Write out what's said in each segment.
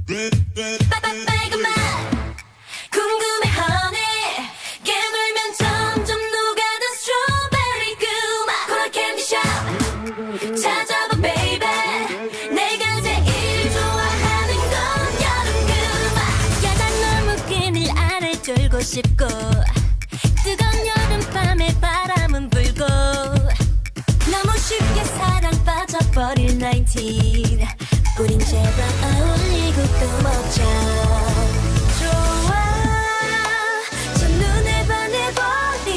빨간맛 궁금해 honey 깨물면 점점 녹아든 스트로베리 그맛 코라 캔디샵 찾아봐 baby 내가 제일 좋아하는 건 여름 그맛 야단 너무 끈을 안을 졸고 싶고 뜨거운 여름밤에 바람은 불고 너무 쉽게 사랑 빠져버릴 19 우린 제발 어울리고 또 먹자 좋아 저 눈에 반해버린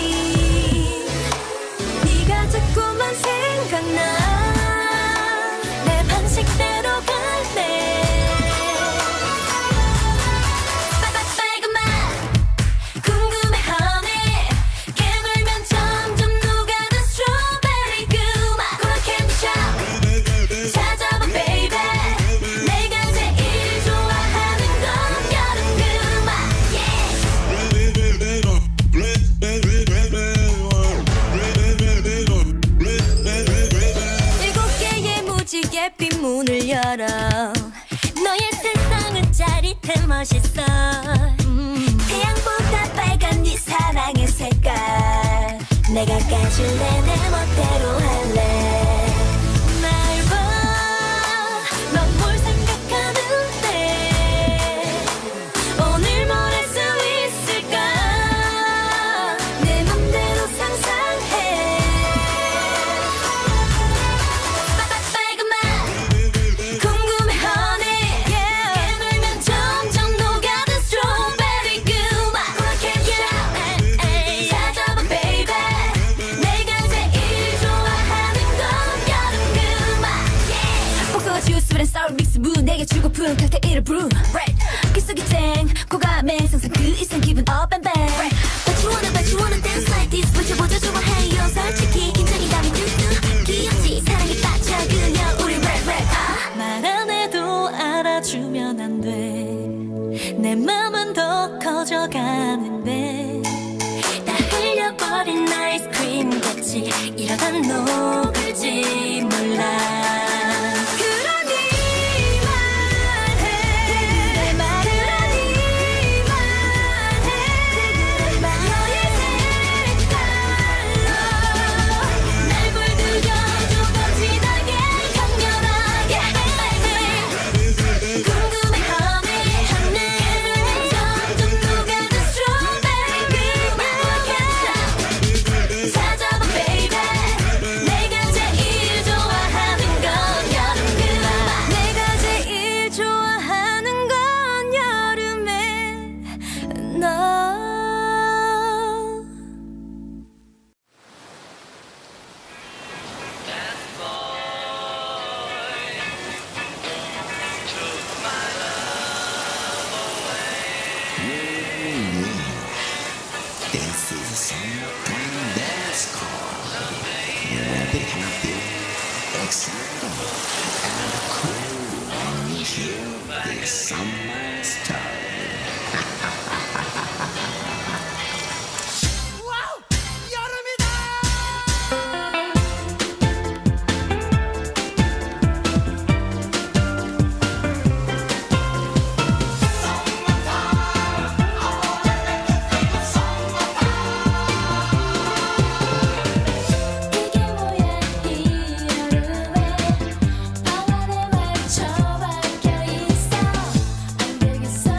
네가 자꾸만 생각나 내 방식대로 갈래 빨간맛 궁금해 honey 깨물면 점점 녹아든 스트로베리 그맛 코라 캔디샵 찾아봐 baby 내가 제일 좋아하는 건 여름 그맛 yeah. 일곱 개의 무지개 핀 문을 열어 너의 세상은 짜릿해 멋있어 태양보다 빨간 네 사랑의 색깔 내가 까줄래 내 멋대로 할래 날 봐 넌 뭘 생각하는데 오늘 뭘 할 수 있을까 내 맘대로 상상해 빨간맛 궁금해 honey 깨물면 점점 녹아든 스트로베리 그맛 코라 캔디샵 찾아봐 baby 내가 제일 좋아하는 건 여름 그맛 yeah. 복숭아 주스 with sour mix 무 내게 주고픈 칵테일을 brew red 귓속이 쨍 고감에 상상 그 이상 기분 up and back But you wanna dance like this 보자 좋아해요 솔직히 긴장이 담이 뚝뚝 귀엽지 사랑에 빠져 그녀 우리 red 말 안 해도 알아주면 안 돼 내 맘은 더 커져가는데 다 흘려버린 아이스크림 같이 이러다 녹을지 몰라 그러니만 해 그러니만 해 너의 색깔로 날 물들여줘 거칠하게 강렬하게 궁금해 honey 깨물면 점점 녹아든 스트로베리 그맛 찾아봐 baby 내가 제일 좋아하는 건 여름 그맛 내가 제일 좋아하는 건 여름에 너 This is a summertime dance call. Happy, exciting, and cool. Feel this summer style. 와우! 여름이다! 이게 뭐야 이 여름에 방 안에 맞춰 박혀있어 안 되겠어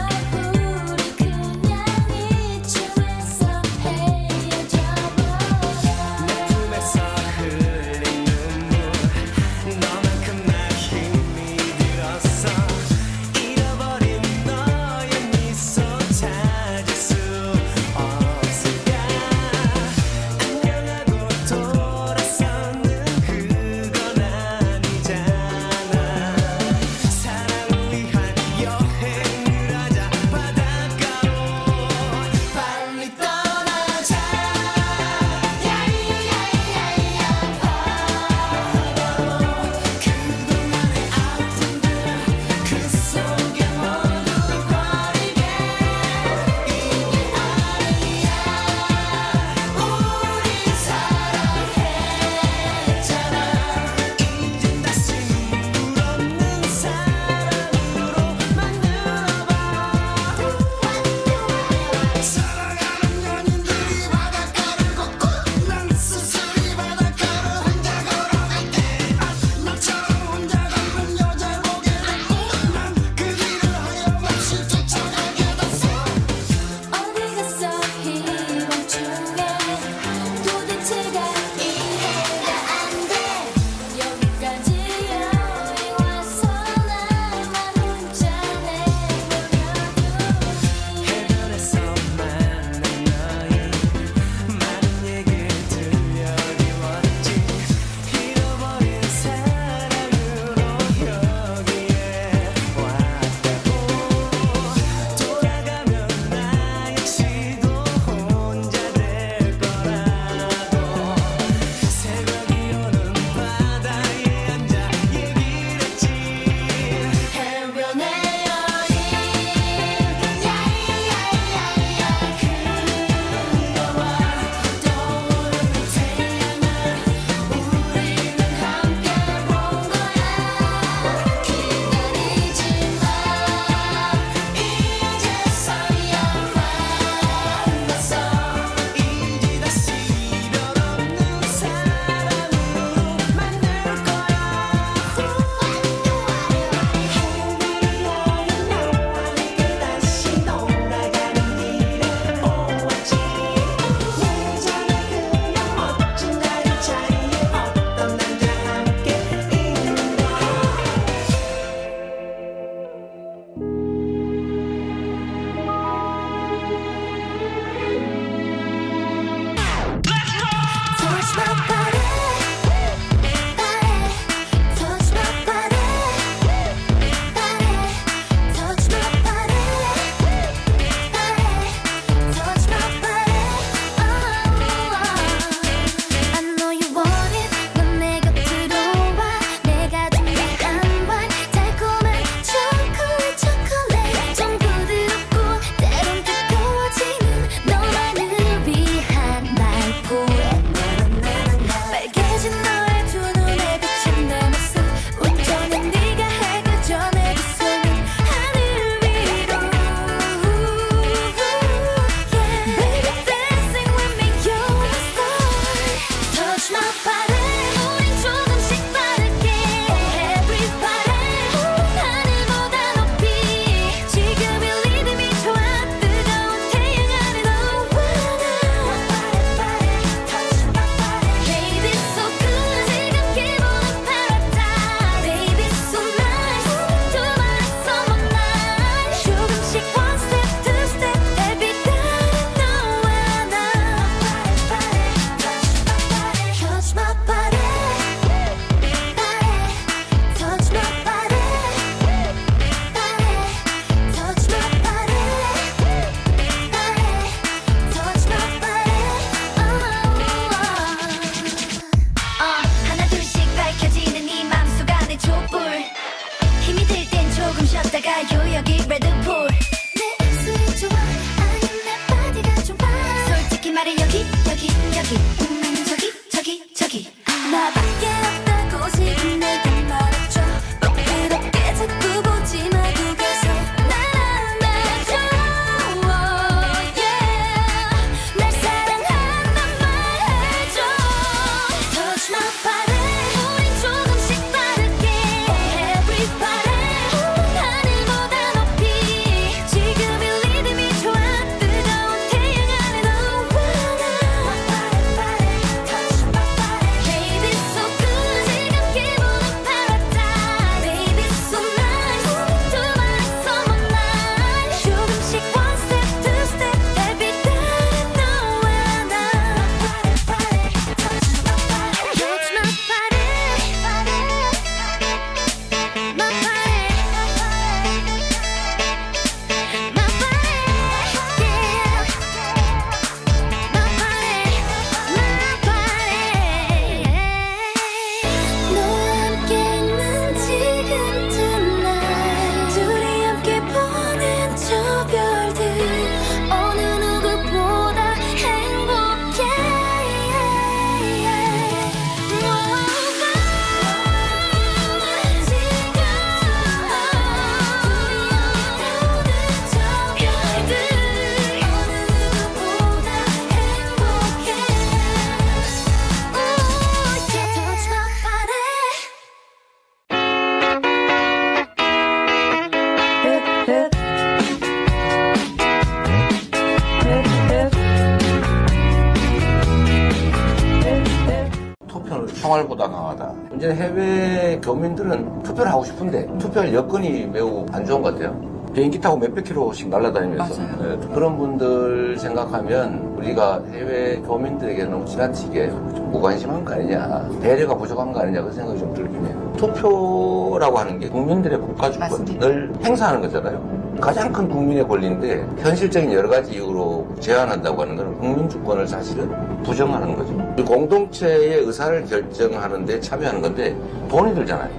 총알보다 강하다. 문제는 해외 교민들은 투표를 하고 싶은데 투표할 여건이 매우 안 좋은 것 같아요. 비행기 타고 몇백 킬로씩 날아다니면서 네, 그런 분들 생각하면 우리가 해외 교민들에게 너무 지나치게 좀 무관심한 거 아니냐, 배려가 부족한 거 아니냐, 그 생각이 좀 들긴 해요. 투표라고 하는 게 국민들의 국가주권을 행사하는 거잖아요. 가장 큰 국민의 권리인데 현실적인 여러 가지 이유로 제한한다고 하는 것은 국민주권을 사실은 부정하는 거죠. 이 공동체의 의사를 결정하는데 참여하는 건데 돈이 들잖아요.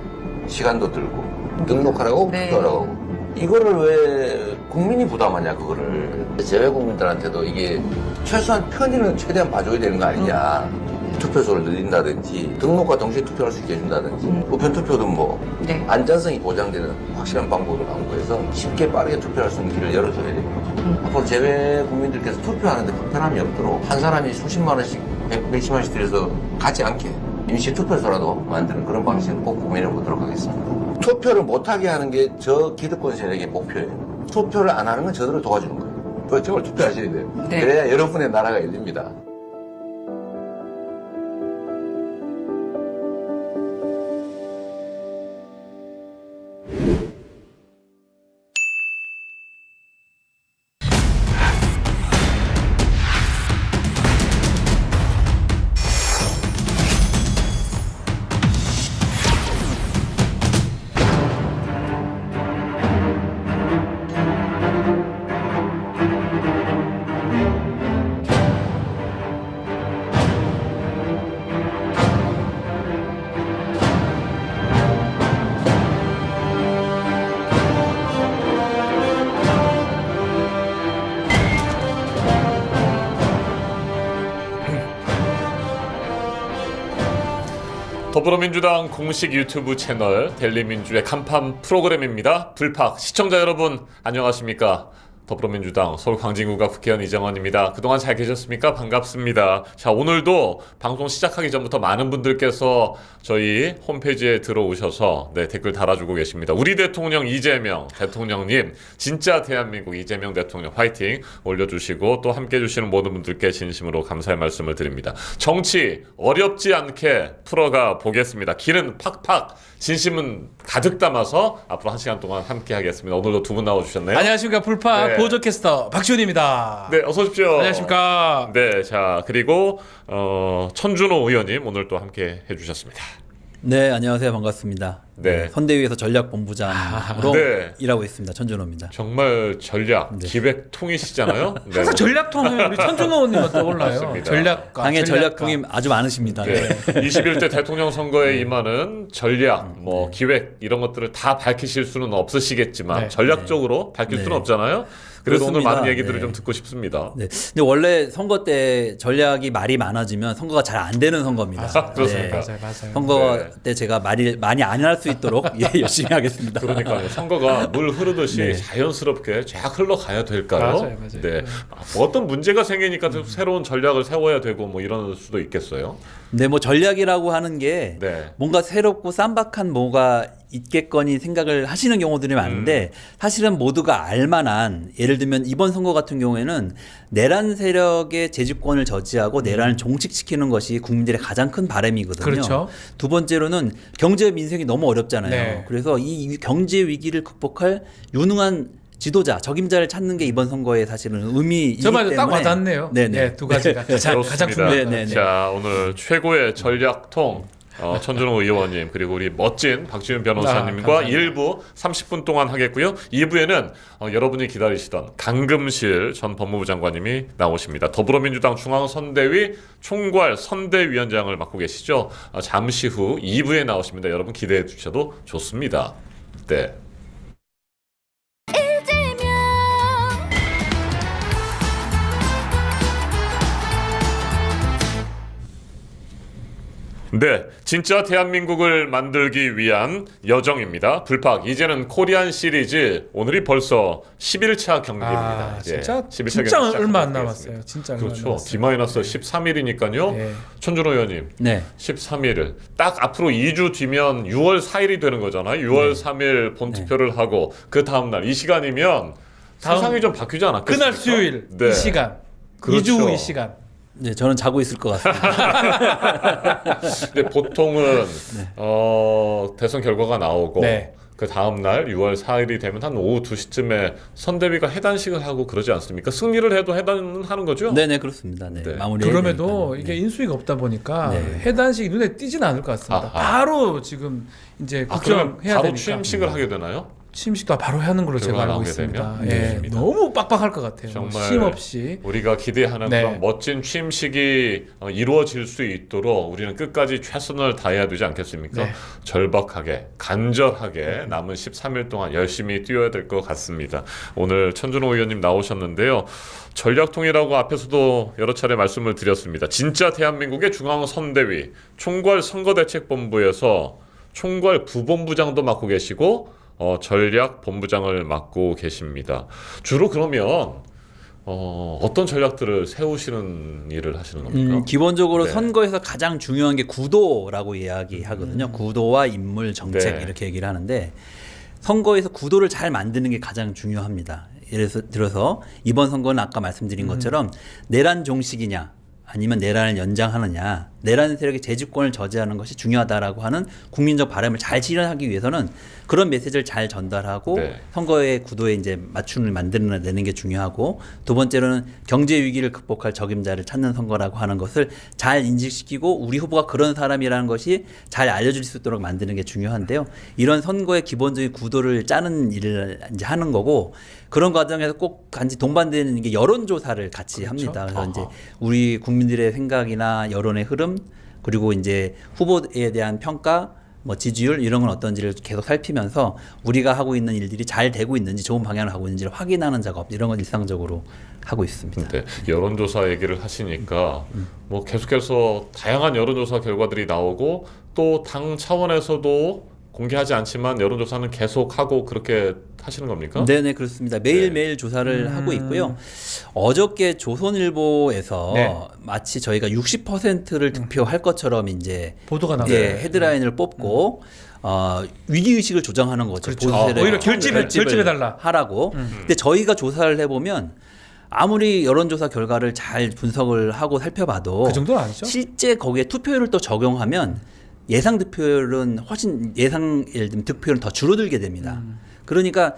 시간도 들고 등록하라고 네. 투표하라고 하고. 이거를 왜 국민이 부담하냐, 그거를. 제외 국민들한테도 이게 최소한 편의는 최대한 봐줘야 되는 거 아니냐. 투표소를 늘린다든지 등록과 동시에 투표할 수 있게 해준다든지 우편 투표도 뭐 네. 안전성이 보장되는 확실한 방법으로 강구해서 쉽게 빠르게 투표할 수 있는 길을 열어줘야 되는 거죠. 앞으로 제외 국민들께서 투표하는데 불편함이 없도록 한 사람이 수십만 원씩, 몇십만 원씩 들여서 가지 않게 임시 투표소라도 만드는 그런 방식을 꼭 고민해 보도록 하겠습니다. 투표를 못하게 하는 게 저 기득권 세력의 목표예요. 투표를 안 하는 건 저들을 도와주는 거예요. 정말 투표하셔야 돼요. 네. 그래야 여러분의 나라가 열립니다. 더불어민주당 공식 유튜브 채널 델리민주의 간판 프로그램입니다. 불팍 시청자 여러분 안녕하십니까? 더불어민주당 서울 광진구가 국회의원 이정원입니다. 그동안 잘 계셨습니까? 반갑습니다. 자, 오늘도 방송 시작하기 전부터 많은 분들께서 저희 홈페이지에 들어오셔서 댓글 달아주고 계십니다. 우리 대통령 이재명 대통령님, 진짜 대한민국 이재명 대통령 화이팅 올려주시고 또 함께해 주시는 모든 분들께 진심으로 감사의 말씀을 드립니다. 정치 어렵지 않게 풀어가 보겠습니다. 길은 팍팍, 진심은 가득 담아서 앞으로 1시간 동안 함께 하겠습니다. 오늘도 두 분 나와주셨네요. 안녕하십니까. 불파 네. 보조캐스터 박지훈입니다. 네, 어서 오십시오. 안녕하십니까. 네, 자, 그리고 천준호 의원님 오늘 또 함께 해주셨습니다. 네, 안녕하세요. 반갑습니다. 네. 선대위에서 전략본부장으로 네. 일하고 있습니다. 천준호입니다. 정말 전략, 기획통이시잖아요. 네. 항상 전략통 하면 우리 천준호 의원님만 떠올라요. 맞습니다. 전략가. 당의 전략가. 전략통이 아주 많으십니다. 네. 21대 대통령 선거에 임하는 전략, 기획 이런 것들을 다 밝히실 수는 없으시겠지만 네. 전략적으로 밝힐 수는 네. 없잖아요. 그래도 오늘 그렇습니다. 많은 얘기들을 네. 좀 듣고 싶습니다. 네. 근데 원래 선거 때 전략이 말이 많아지면 선거가 잘 안 되는 선거입니다. 그렇습니까? 맞아요. 선거 네. 때 제가 말이 많이 안 할 수 있도록 열심히 하겠습니다. 그러니까요. 선거가 물 흐르듯이 네. 자연스럽게 쫙 흘러가야 될까요? 맞아요. 네. 어떤 문제가 생기니까 또 새로운 전략을 세워야 되고 뭐 이런 수도 있겠어요. 네, 뭐 전략이라고 하는 게 네. 뭔가 새롭고 쌈박한 뭐가 있겠거니 생각을 하시는 경우들이 많은데 사실은 모두가 알만한, 예를 들면 이번 선거 같은 경우에는 내란 세력의 재집권을 저지하고 내란을 종식시키는 것이 국민들의 가장 큰 바람이거든요. 그렇죠. 두 번째로는 경제 민생이 너무 어렵잖아요. 네. 그래서 이 경제 위기를 극복할 유능한 지도자, 적임자를 찾는 게 이번 선거에 사실은 의미이기 저 말도 때문에 딱 와닿네요. 네네. 네, 두 가지가 가장 그렇습니다. 중요합니다. 네, 네. 자, 오늘 최고의 전략통 천준호 의원님 그리고 우리 멋진 박지훈 변호사님과 감사합니다. 1부 30분 동안 하겠고요. 2부에는 여러분이 기다리시던 강금실 전 법무부 장관님이 나오십니다. 더불어민주당 중앙선대위 총괄 선대위원장을 맡고 계시죠. 잠시 후 2부에 나오십니다. 여러분 기대해 주셔도 좋습니다. 네. 네, 진짜 대한민국을 만들기 위한 여정입니다. 불팍, 이제는 코리안 시리즈 오늘이 벌써 11차 경기입니다. 진짜 11차 진짜 경기 얼마 안 시작하도록 남았어요. 하겠습니다. 진짜 얼마 안 그렇죠. 남았어요. D-13일이니까요. 네. 천준호 의원님, 네. 13일 딱 앞으로 2주 뒤면 6월 4일이 되는 거잖아요. 6월 3일 본투표를 하고 그 다음 날 이 시간이면 다음- 세상이 좀 바뀌지 않았겠습니까? 그날 수요일 네. 이 시간. 그렇죠. 2주 후 이 시간. 네, 저는 자고 있을 것 같습니다. 근데 보통은 대선 결과가 나오고 네. 그 다음 날 6월 4일이 되면 한 오후 2시쯤에 선대위가 해단식을 하고 그러지 않습니까? 승리를 해도 해단은 하는 거죠? 네네 그렇습니다. 네. 네. 마무리. 그럼에도 이게 인수위가 없다 보니까 네. 해단식이 눈에 띄지는 않을 것 같습니다. 아하. 바로 지금 이제 아, 그러면 국정해야 바로 되니까. 취임식을 하게 되나요? 취임식도 바로 하는 걸로 제가 결과가 알고 나오게 있습니다. 되면? 예, 좋습니다. 너무 빡빡할 것 같아요. 정말 쉼 없이. 우리가 기대하는 네. 그런 멋진 취임식이 이루어질 수 있도록 우리는 끝까지 최선을 다해야 되지 않겠습니까? 네. 절박하게 간절하게 남은 13일 동안 열심히 뛰어야 될 것 같습니다. 오늘 천준호 의원님 나오셨는데요. 전략통이라고 앞에서도 여러 차례 말씀을 드렸습니다. 진짜 대한민국의 중앙선대위 총괄선거대책본부에서 총괄 부본부장도 맡고 계시고 전략본부장을 맡고 계십니다. 주로 그러면 어떤 전략들을 세우시는 일을 하시는 겁니까? 기본적으로 네. 선거에서 가장 중요한 게 구도라고 이야기하거든요. 구도와 인물 정책 네. 이렇게 얘기를 하는데 선거에서 구도를 잘 만드는 게 가장 중요합니다. 예를 들어서 이번 선거는 아까 말씀드린 것처럼 내란 종식이냐 아니면 내란을 연장하느냐, 내란 세력의 재집권을 저지하는 것이 중요하다라고 하는 국민적 바람을 잘 실현하기 위해서는 그런 메시지를 잘 전달하고 네. 선거의 구도에 이제 맞춤을 만들어내는 게 중요하고, 두 번째로는 경제 위기를 극복할 적임자를 찾는 선거라고 하는 것을 잘 인식시키고 우리 후보가 그런 사람이라는 것이 잘 알려질 수 있도록 만드는 게 중요한데요. 이런 선거의 기본적인 구도를 짜는 일을 이제 하는 거고, 그런 과정에서 꼭 간지 동반되는 게 여론조사를 같이 합니다. 그래서 이제 우리 국민들의 생각이나 여론의 흐름, 그리고 이제 후보에 대한 평가, 뭐 지지율 이런 건 어떤지를 계속 살피면서 우리가 하고 있는 일들이 잘 되고 있는지, 좋은 방향을 하고 있는지를 확인하는 작업, 이런 건 일상적으로 하고 있습니다. 네, 여론조사 얘기를 하시니까 뭐 계속해서 다양한 여론조사 결과들이 나오고 또 당 차원에서도 공개하지 않지만 여론조사는 계속하고 그렇게 하시는 겁니까? 네네 그렇습니다. 매일매일 조사를 하고 있고요. 어저께 조선일보에서 네. 마치 저희가 60%를 득표할 것처럼 이제 보도가 나와요. 예, 헤드라인을 뽑고 위기 의식을 조정하는 거죠. 그렇죠. 보수세력 오히려 결집해달라. 하라고. 근데 저희가 조사를 해보면 아무리 여론조사 결과를 잘 분석을 하고 살펴봐도 그 정도는 아니죠. 실제 거기에 투표율을 또 적용하면 예상 득표율은 훨씬 예를 들면 득표율은 더 줄어들게 됩니다. 그러니까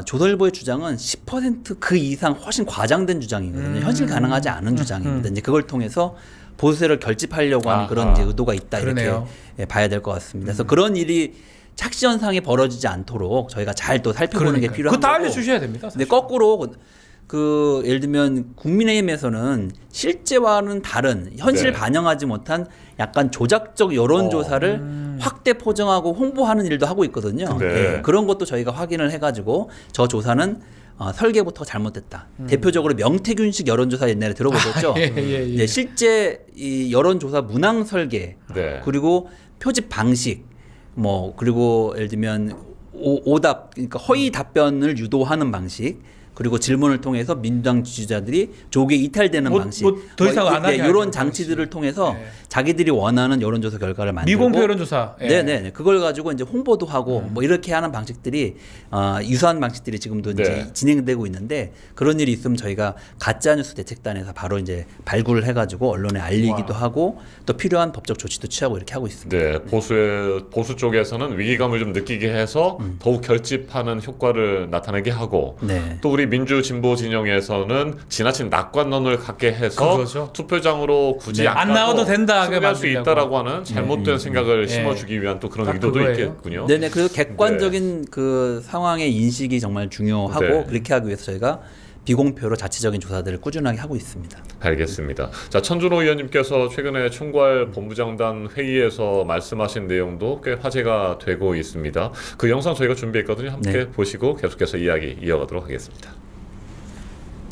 조선일보의 주장은 10% 그 이상 훨씬 과장된 주장이거든요. 현실 가능하지 않은 주장입니다. 이제 그걸 통해서 보수세를 결집하려고 하는 그런 이제 의도가 있다, 그러네요. 이렇게 봐야 될 것 같습니다. 그래서 그런 일이 착시 현상이 벌어지지 않도록 저희가 잘 또 살펴보는 게 필요한 그거 다 거고. 알려주셔야 됩니다. 근데 거꾸로 예를 들면 국민의힘에서는 실제와는 다른 현실을 네. 반영하지 못한 약간 조작적 여론조사를 확대 포장하고 홍보하는 일도 하고 있거든요. 네. 예, 그런 것도 저희가 확인을 해가지고 저 조사는 설계부터 잘못됐다. 대표적으로 명태균식 여론조사 옛날에 들어보셨죠? 예. 네, 실제 이 여론조사 문항 설계, 네. 그리고 표집 방식, 뭐 그리고 예를 들면 오답, 그러니까 허위 답변을 유도하는 방식, 그리고 질문을 통해서 민주당 지지자들이 조기에 이탈되는 방식, 더 이상 안 하게 이런 하는 장치들을 방식. 통해서 네. 자기들이 원하는 여론조사 결과를 만들고 미공표 여론조사. 예. 네네 그걸 가지고 이제 홍보도 하고 뭐 이렇게 하는 방식들이 유사한 방식들이 지금도 이제 네. 진행되고 있는데, 그런 일이 있으면 저희가 가짜뉴스 대책단에서 바로 이제 발굴을 해가지고 언론에 알리기도 하고 또 필요한 법적 조치도 취하고 이렇게 하고 있습니다. 네, 보수 쪽에서는 위기감을 좀 느끼게 해서 더욱 결집하는 효과를 나타내게 하고, 네. 또 우리 민주 진보 진영에서는 지나친 낙관론을 갖게 해서 그거죠. 투표장으로 굳이 네, 안 안 가도 나와도 된다, 승리할 수 만들려고. 있다라고 하는 잘못된 생각을 네. 심어주기 위한 또 그런 딱 의도도 그거예요. 있겠군요. 네네 그래서 객관적인 그 상황의 인식이 정말 중요하고 네. 그렇게 하기 위해서 저희가 비공표로 자체적인 조사들을 꾸준하게 하고 있습니다. 알겠습니다. 자, 천준호 의원님께서 최근에 총괄 본부장단 회의에서 말씀하신 내용도 꽤 화제가 되고 있습니다. 그 영상 저희가 준비했거든요. 함께 네. 보시고 계속해서 이야기 이어가도록 하겠습니다.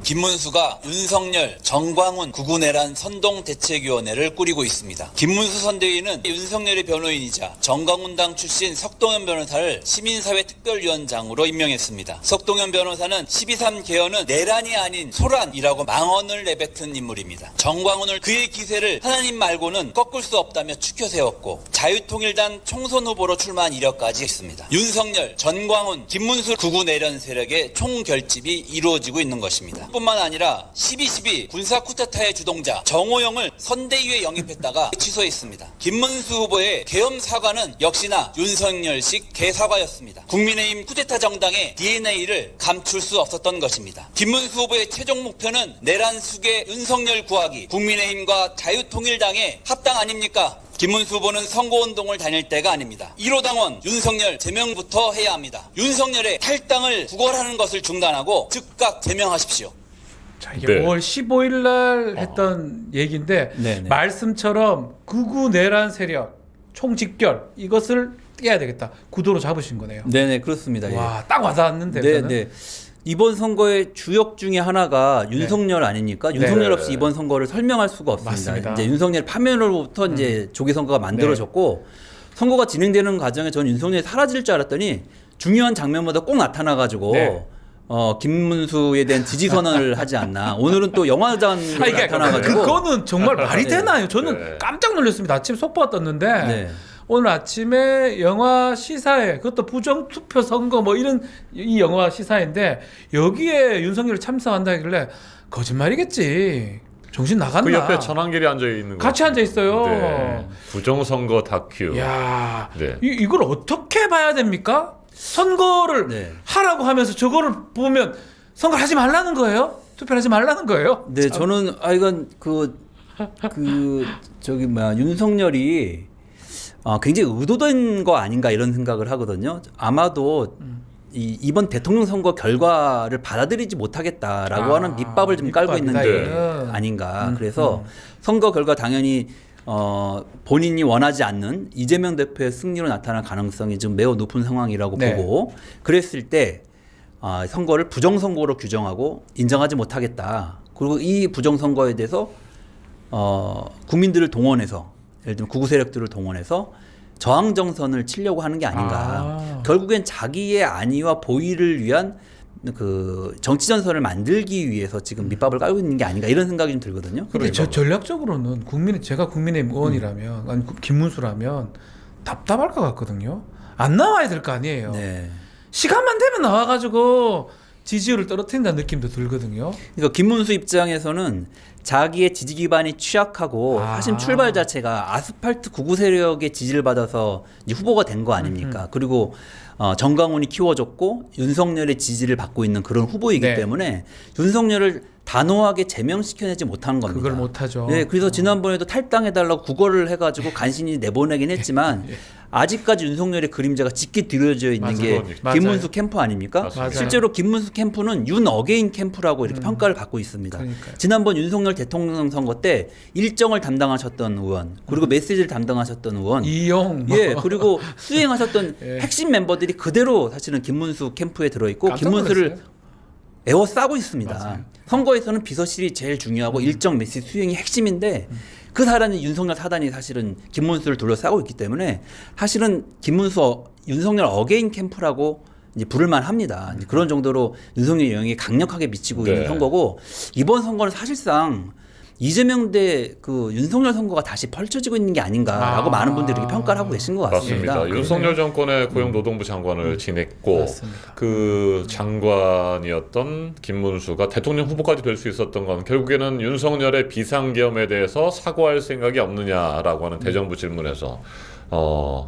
김문수가 윤석열, 정광훈 구구내란 선동대책위원회를 꾸리고 있습니다. 김문수 선대위는 윤석열의 변호인이자 정광훈당 출신 석동현 변호사를 시민사회특별위원장으로 임명했습니다. 석동현 변호사는 12.3 개헌은 내란이 아닌 소란이라고 망언을 내뱉은 인물입니다. 정광훈을 그의 기세를 하나님 말고는 꺾을 수 없다며 추켜 세웠고 자유통일당 총선 후보로 출마한 이력까지 있습니다. 윤석열, 전광훈, 김문수 구구내란 세력의 총결집이 이루어지고 있는 것입니다. 그뿐만 아니라 12.12 군사 쿠데타의 주동자 정호영을 선대위에 영입했다가 취소했습니다. 김문수 후보의 계엄 사과는 역시나 윤석열식 개사과였습니다. 국민의힘 쿠데타 정당의 DNA를 감출 수 없었던 것입니다. 김문수 후보의 최종 목표는 내란 수계 윤석열 구하기, 국민의힘과 자유통일당의 합당 아닙니까? 김문수 후보는 선거운동을 다닐 때가 아닙니다. 1호 당원 윤석열 제명부터 해야 합니다. 윤석열의 탈당을 구걸하는 것을 중단하고 즉각 제명하십시오. 자, 이게 네. 5월 15일 날 했던 얘기인데 네네. 말씀처럼 극우 내란 세력 총집결 이것을 떼야 되겠다. 구도로 잡으신 거네요. 네네 그렇습니다. 예. 와, 딱 와닿았는데. 네, 저는. 네. 이번 선거의 주역 중에 하나가 윤석열 아닙니까? 윤석열 네. 없이 이번 선거를 설명할 수가 없습니다. 맞습니다. 이제 윤석열 파면으로부터 이제 조기 선거가 만들어졌고 선거가 진행되는 과정에 저는 윤석열이 사라질 줄 알았더니 중요한 장면마다 꼭 나타나가지고 네. 김문수에 대한 지지 선언을 하지 않나. 오늘은 또 영화장으로 아, 이게 나타나가지고 그거는 정말 말이 네. 되나요? 저는 네. 깜짝 놀랐습니다. 아침 속보가 떴는데 네. 오늘 아침에 영화 시사회, 그것도 부정투표 선거 뭐 이런 이 영화 시사회인데 여기에 윤석열이 참석한다길래 거짓말이겠지. 정신 나갔나? 그 옆에 전환길이 앉아 있는 거 같이 앉아 있어요. 네. 부정선거 다큐. 야, 네. 이걸 어떻게 봐야 됩니까? 선거를 네. 하라고 하면서 저거를 보면 선거 하지 말라는 거예요? 투표하지 말라는 거예요? 네, 저는 이건 저기 윤석열이 굉장히 의도된 거 아닌가 이런 생각을 하거든요. 아마도 이번 대통령 선거 결과를 받아들이지 못하겠다라고 하는 밑밥을 좀 깔고 있는 게 밑밥이다, 아닌가. 그래서 선거 결과 당연히 본인이 원하지 않는 이재명 대표의 승리로 나타날 가능성이 지금 매우 높은 상황이라고 네. 보고 그랬을 때 선거를 부정선거로 규정하고 인정하지 못하겠다. 그리고 이 부정선거에 대해서 국민들을 동원해서 예를 들면 구구 세력들을 동원해서 저항정선을 치려고 하는 게 아닌가. 결국엔 자기의 안위와 보위를 위한 그 정치 전선을 만들기 위해서 지금 밑밥을 깔고 있는 게 아닌가 이런 생각이 좀 들거든요. 근데 저 전략적으로는 제가 국민의힘 의원이라면 아니 김문수라면 답답할 것 같거든요. 안 나와야 될 거 아니에요. 네. 시간만 되면 나와가지고 지지율을 떨어뜨린다는 느낌도 들거든요. 그러니까 김문수 입장에서는 자기의 지지 기반이 취약하고 사실 출발 자체가 아스팔트 구구 세력의 지지를 받아서 이제 후보가 된 거 아닙니까? 그리고 정강훈이 키워졌고 윤석열의 지지를 받고 있는 그런 후보이기 네. 때문에 윤석열을 단호하게 제명시켜내지 못한 겁니다. 그걸 못하죠. 네, 그래서 지난번에도 탈당해달라고 구걸을 해가지고 간신히 내보내긴 했지만 아직까지 윤석열의 그림자가 짙게 뒤려져 있는 맞아요. 게 맞아요. 김문수 캠프 아닙니까? 맞습니다. 실제로 김문수 캠프는 윤 어게인 캠프라고 이렇게 평가를 받고 있습니다. 그러니까요. 지난번 윤석열 대통령 선거 때 일정을 담당하셨던 의원 그리고 메시지를 담당하셨던 의원 이용 예 그리고 수행하셨던 예. 핵심 멤버들이 그대로 사실은 김문수 캠프에 들어있고 깜짝 김문수를 놀랐어요. 에워싸고 있습니다. 맞아요. 선거에서는 비서실이 제일 중요하고 일정 메시지 수행이 핵심인데 그 사단이 윤석열 사단이 사실은 김문수를 둘러싸고 있기 때문에 사실은 윤석열 어게인 캠프라고 이제 부를만 합니다. 이제 그런 정도로 윤석열 영향이 강력하게 미치고 네. 있는 선거고 이번 선거는 사실상 이재명 대 그 윤석열 선거가 다시 펼쳐지고 있는 게 아닌가라고 많은 분들이 이렇게 평가를 하고 계신 것 같습니다. 맞습니다. 윤석열 정권의 고용노동부 장관을 지냈고 맞습니다. 그 장관이었던 김문수가 대통령 후보까지 될 수 있었던 건 결국에는 윤석열의 비상계엄에 대해서 사과할 생각이 없느냐라고 하는 대정부 질문에서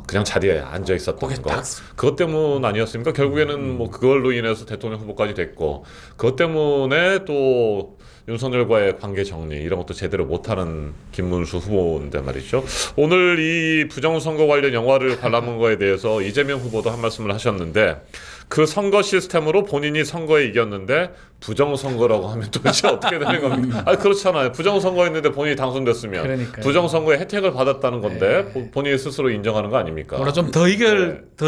그냥 자리에 앉아 있었던 거. 그것 때문 아니었습니까? 결국에는 뭐 그걸로 인해서 대통령 후보까지 됐고 그것 때문에 또 윤석열과의 관계 정리 이런 것도 제대로 못하는 김문수 후보인데 말이죠. 오늘 이 부정선거 관련 영화를 관람한 거에 대해서 이재명 후보도 한 말씀을 하셨는데 그 선거 시스템으로 본인이 선거에 이겼는데 부정선거라고 하면 도대체 어떻게 되는 겁니까? 그렇잖아요. 부정선거였는데 본인이 당선됐으면 그러니까요. 부정선거의 혜택을 받았다는 건데 본인이 스스로 인정하는 거 아닙니까? 물론 좀 더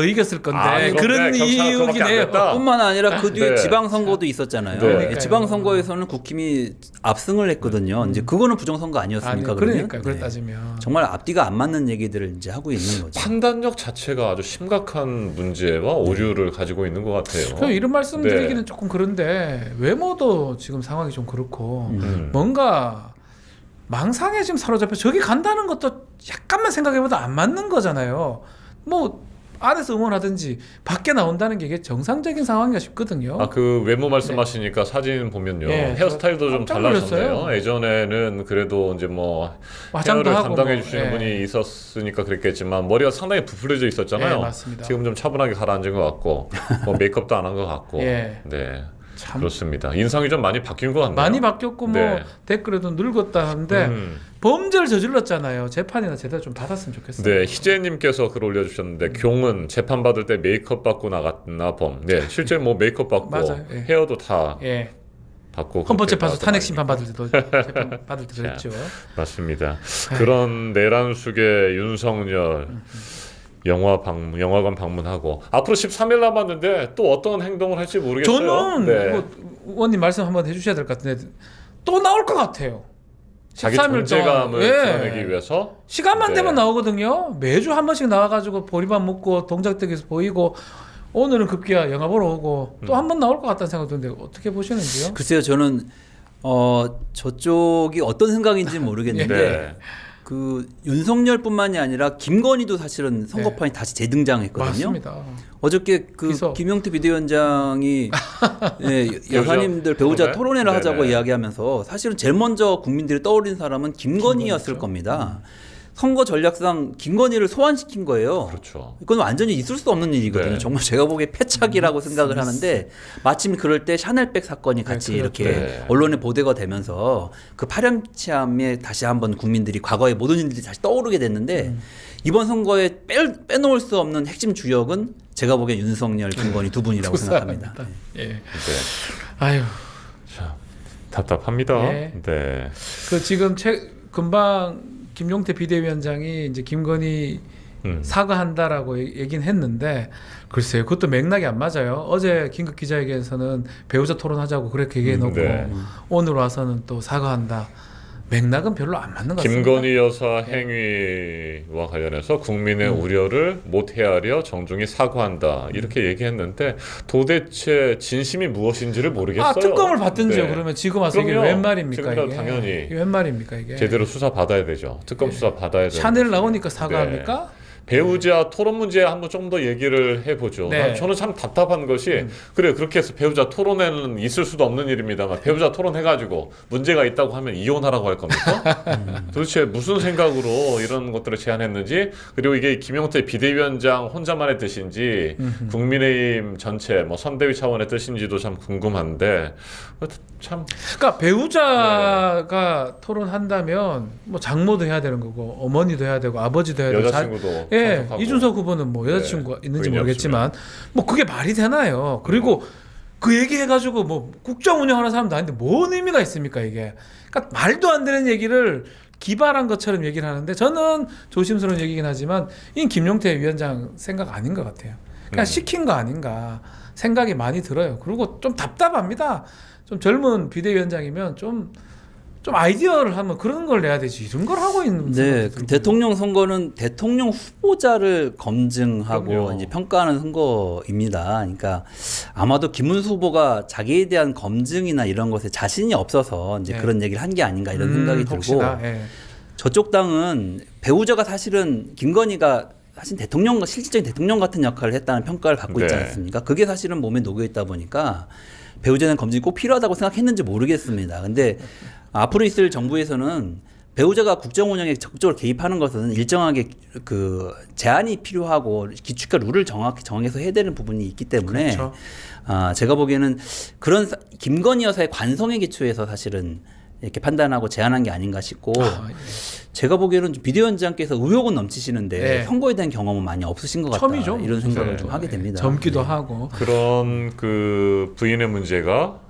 이겼을 건데 그런데 그런 경찰은 그거밖에 이유긴 안 해요. 됐다. 뿐만 아니라 그 뒤에 네. 지방선거도 있었잖아요. 그러니까요. 지방선거에서는 국힘이 압승을 했거든요. 이제 그거는 부정선거 아니었습니까? 그러면? 그러니까 그걸 네. 따지면 정말 앞뒤가 안 맞는 얘기들을 이제 하고 있는 거죠. 판단력 자체가 아주 심각한 문제와 오류를 가지고 있는 것 같아요. 저 이런 말씀드리기는 네. 조금 그런데 외모도 지금 상황이 좀 그렇고 음. 뭔가 망상에 지금 사로잡혀 저기 간다는 것도 약간만 생각해봐도 안 맞는 거잖아요. 뭐 안에서 응원하든지 밖에 나온다는 게 이게 정상적인 상황인가 싶거든요. 아, 그 외모 말씀하시니까 사진 보면요. 네, 헤어스타일도 좀 깜짝 달라졌네요. 놀랐어요. 예전에는 그래도 이제 뭐 화장도 헤어를 하고 담당해 뭐, 주시는 예. 분이 있었으니까 그랬겠지만 머리가 상당히 부풀려져 있었잖아요. 예, 맞습니다. 지금 좀 차분하게 가라앉은 것 같고 뭐 메이크업도 안 한 것 같고. 예. 네. 참 그렇습니다. 인상이 좀 많이 바뀐 것 같네요. 많이 바뀌었고 뭐 네. 댓글에도 늙었다 하는데 범죄를 저질렀잖아요. 재판이나 제대로 좀 받았으면 좋겠어요. 네, 희재님께서 글 올려주셨는데 경은 재판 받을 때 메이크업 받고 나갔나 범. 네, 실제 뭐 메이크업 받고 맞아요. 예. 헤어도 다 예. 받고 헌법재판소 그렇게 탄핵 심판 나왔다고 받을 때도 재판 받을 때 그랬죠. 맞습니다. 그런 내란숙의 윤석열 영화관 방문하고 앞으로 13일 남았는데 또 어떤 행동을 할지 모르겠어요. 저는 네. 뭐 의원님 말씀 한번 해주셔야 될 것 같은데 또 나올 것 같아요. 자기 13일 존재감을 동안. 예. 드러내기 위해서 시간만 네. 되면 나오거든요. 매주 한 번씩 나와가지고 보리밥 먹고 동작대기에서 보이고 오늘은 급기야 영화 보러 오고 또 한 번 나올 것 같다는 생각이 드는데 어떻게 보시는지요? 글쎄요, 저는 저쪽이 어떤 생각인지 는 모르겠는데 네. 그 윤석열뿐만이 아니라 김건희도 사실은 선거판에 다시 재등장했거든요. 맞습니다. 어저께 그 비서. 김용태 비대위원장이 예, 여사님들 배우자 토론회? 토론회를 하자고 네네. 이야기하면서 사실은 제일 먼저 국민들이 떠올린 사람은 김건희였을 겁니다. 선거 전략상 김건희를 소환시킨 거예요. 그렇죠. 이건 완전히 있을 수 없는 일이거든요. 네. 정말 제가 보기에 패착이라고 생각을 하는데 마침 그럴 때 샤넬백 사건이 같이 네, 이렇게 네. 언론에 보도가 되면서 그 파렴치함에 다시 한번 국민들이 과거의 모든 일들이 다시 떠오르게 됐는데 이번 선거에 빼놓을 수 없는 핵심 주역은 제가 보기엔 윤석열, 김건희 두 분이라고 생각합니다. 예. 네. 아유, 참 답답합니다. 네. 네. 그 지금 금방 김용태 비대위원장이 이제 김건희 사과한다라고 얘기는 했는데 글쎄요, 그것도 맥락이 안 맞아요. 어제 긴급 기자회견에서는 배우자 토론하자고 그렇게 얘기해놓고 네. 오늘 와서는 또 사과한다. 맥락은 별로 안 맞는 것 같습니다. 김건희 여사 행위와 관련해서 국민의 우려를 못 헤아려 정중히 사과한다 이렇게 얘기했는데 도대체 진심이 무엇인지를 모르겠어요. 아, 특검을 받든지요. 네. 그러면 지금 와서 이게 그럼요. 웬 말입니까 지금 이게? 당연히 이게 웬 말입니까 이게? 제대로 수사 받아야 되죠. 특검 수사 받아야 되죠. 샤넬 나오니까 사과합니까? 배우자 토론 문제 한번 좀 더 얘기를 해보죠. 네. 저는 참 답답한 것이 그래 그렇게 해서 배우자 토론회는 있을 수도 없는 일입니다만 배우자 토론해가지고 문제가 있다고 하면 이혼하라고 할 겁니까? 도대체 무슨 생각으로 이런 것들을 제안했는지 그리고 이게 김용태 비대위원장 혼자만의 뜻인지 국민의힘 전체 뭐 선대위 차원의 뜻인지도 참 궁금한데 참 그러니까 배우자가 토론한다면 뭐 장모도 해야 되는 거고 어머니도 해야 되고 아버지도 해야 되고 여자친구도 예, 참석하고. 이준석 후보는 뭐 여자친구가 네, 있는지 부인이 모르겠지만 뭐 그게 말이 되나요? 그리고 그 얘기해가지고 뭐 국정 운영하는 사람도 아닌데 뭔 의미가 있습니까 이게? 그러니까 말도 안 되는 얘기를 기발한 것처럼 얘기를 하는데 저는 조심스러운 얘기긴 하지만 이 김용태 위원장 생각 아닌 것 같아요. 그냥 시킨 거 아닌가 생각이 많이 들어요. 그리고 좀 답답합니다. 좀 젊은 비대위원장이면 좀 아이디어를 하면 그런 걸 내야 되지 이런 걸 하고 있는. 네, 그 대통령 선거는 대통령 후보자를 검증하고 그럼요. 이제 평가하는 선거입니다. 그러니까 아마도 김문수 후보가 자기에 대한 검증이나 이런 것에 자신이 없어서 이제 네. 그런 얘기를 한 게 아닌가 이런 생각이 들고 혹시나, 예. 저쪽 당은 배우자가 사실은 김건희가 사실 대통령 실질적인 대통령 같은 역할을 했다는 평가를 받고 있지 네. 않습니까? 그게 사실은 몸에 녹여 있다 보니까 배우자는 검증이 꼭 필요하다고 생각했는지 모르겠습니다. 근데 앞으로 있을 정부에서는 배우자가 국정 운영에 적극적으로 개입하는 것은 일정하게 그 제한이 필요하고 기축과 룰을 정확히 정해서 해야 되는 부분이 있기 때문에 그렇죠. 제가 보기에는 그런 김건희 여사의 관성에 기초해서 사실은 이렇게 판단하고 제안한 게 아닌가 싶고 제가 보기에는 비대위원장께서 의욕은 넘치시는데 네. 선거에 대한 경험은 많이 없으신 것 같다 처음이죠. 이런 생각을 네. 좀 하게 됩니다. 젊기도 네. 하고. 그런 그 부인의 문제가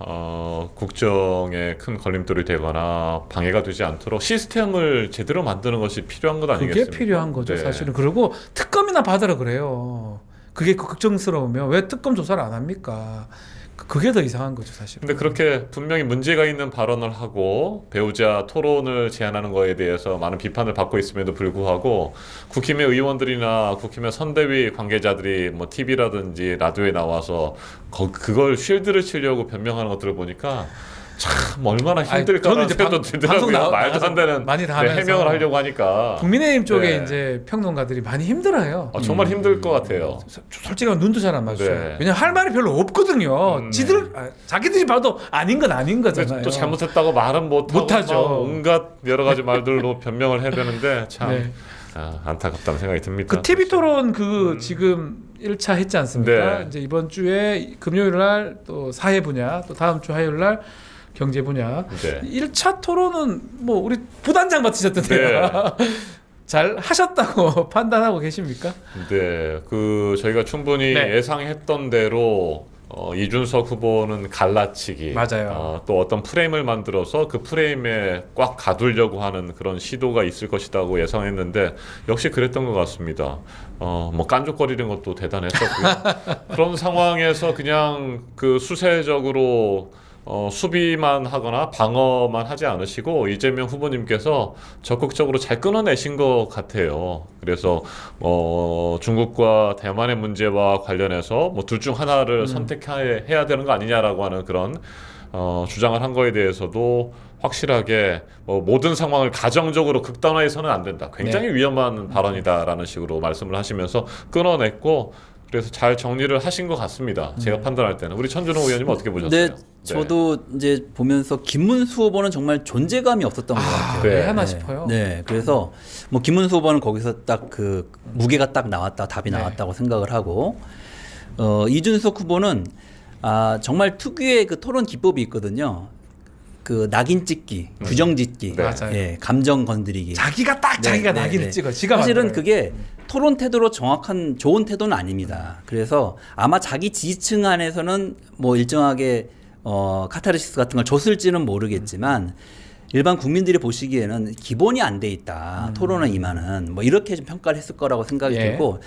국정에 큰 걸림돌이 되거나 방해가 되지 않도록 시스템을 제대로 만드는 것이 필요한 것 그게 아니겠습니까? 필요한 거죠 네. 사실은. 그리고 특검이나 받으라 그래요. 그게 걱정스러우면 왜 특검 조사를 안 합니까? 그게 더 이상한 거죠 사실은. 근데 그렇게 분명히 문제가 있는 발언을 하고 배우자 토론을 제안하는 거에 대해서 많은 비판을 받고 있음에도 불구하고 국힘의 의원들이나 국힘의 선대위 관계자들이 뭐 TV라든지 라디오에 나와서 그걸 쉴드를 치려고 변명하는 것들을 보니까 참 얼마나 저는 힘들까라는 이제 생각도 들더라고요. 말도 안 되는 많이 다 네, 하면서 해명을 하려고 하니까 국민의힘 쪽에 네. 이제 평론가들이 많이 힘들어요. 정말 힘들 것 같아요. 솔직히 말하면 눈도 잘 안 마주쳐요. 네. 왜냐면 할 말이 별로 없거든요. 자기들이 봐도 아닌 건 아닌 거잖아요. 또 잘못했다고 말은 못하죠. 온갖 여러 가지 말들로 변명을 해야 되는데 참 네. 안타깝다는 생각이 듭니다. 그 TV 토론 지금 1차 했지 않습니까? 네. 이제 이번 주에 금요일 날 또 사회 분야, 또 다음 주 화요일 날 경제 분야. 네. 1차 토론은 뭐 우리 부단장 맡으셨던데요. 잘 하셨다고 판단하고 계십니까? 네, 저희가 충분히 네. 예상했던 대로 이준석 후보는 갈라치기, 맞아요. 또 어떤 프레임을 만들어서 그 프레임에 꽉 가두려고 하는 그런 시도가 있을 것이라고 예상했는데 역시 그랬던 것 같습니다. 뭐 깐족거리는 것도 대단했었고요. 그런 상황에서 그냥 그 수세적으로 수비만 하거나 방어만 하지 않으시고 이재명 후보님께서 적극적으로 잘 끊어내신 것 같아요. 그래서 중국과 대만의 문제와 관련해서 뭐 둘 중 하나를 선택해야 되는 거 아니냐라고 하는 그런 주장을 한 거에 대해서도 확실하게 모든 상황을 가정적으로 극단화해서는 안 된다. 굉장히 위험한 발언이다라는 식으로 말씀을 하시면서 끊어냈고 그래서 잘 정리를 하신 것 같습니다. 제가 판단할 때는. 우리 천준호 의원님 어떻게 보셨어요? 네, 저도 이제 보면서 김문수 후보는 정말 존재감이 없었던 것 같아요. 네. 왜 하나 싶어요. 네, 그래서 뭐 김문수 후보는 거기서 딱 그 무게가 딱 나왔다, 답이 네. 나왔다고 생각을 하고 이준석 후보는 정말 특유의 그 토론 기법이 있거든요. 그 낙인 찍기, 규정 짓기, 네. 맞아요. 예, 감정 건드리기. 자기가 딱 자기가 네, 낙인을 네. 찍어. 지가 사실은 만들어요. 그게 토론 태도로 정확한 좋은 태도는 아닙니다. 그래서 아마 자기 지지층 안에서는 뭐 일정하게 카타르시스 같은 걸 줬을지는 모르겠지만 일반 국민들이 보시기에는 기본이 안 돼 있다. 토론에 임하는 뭐 이렇게 좀 평가를 했을 거라고 생각이 예. 들고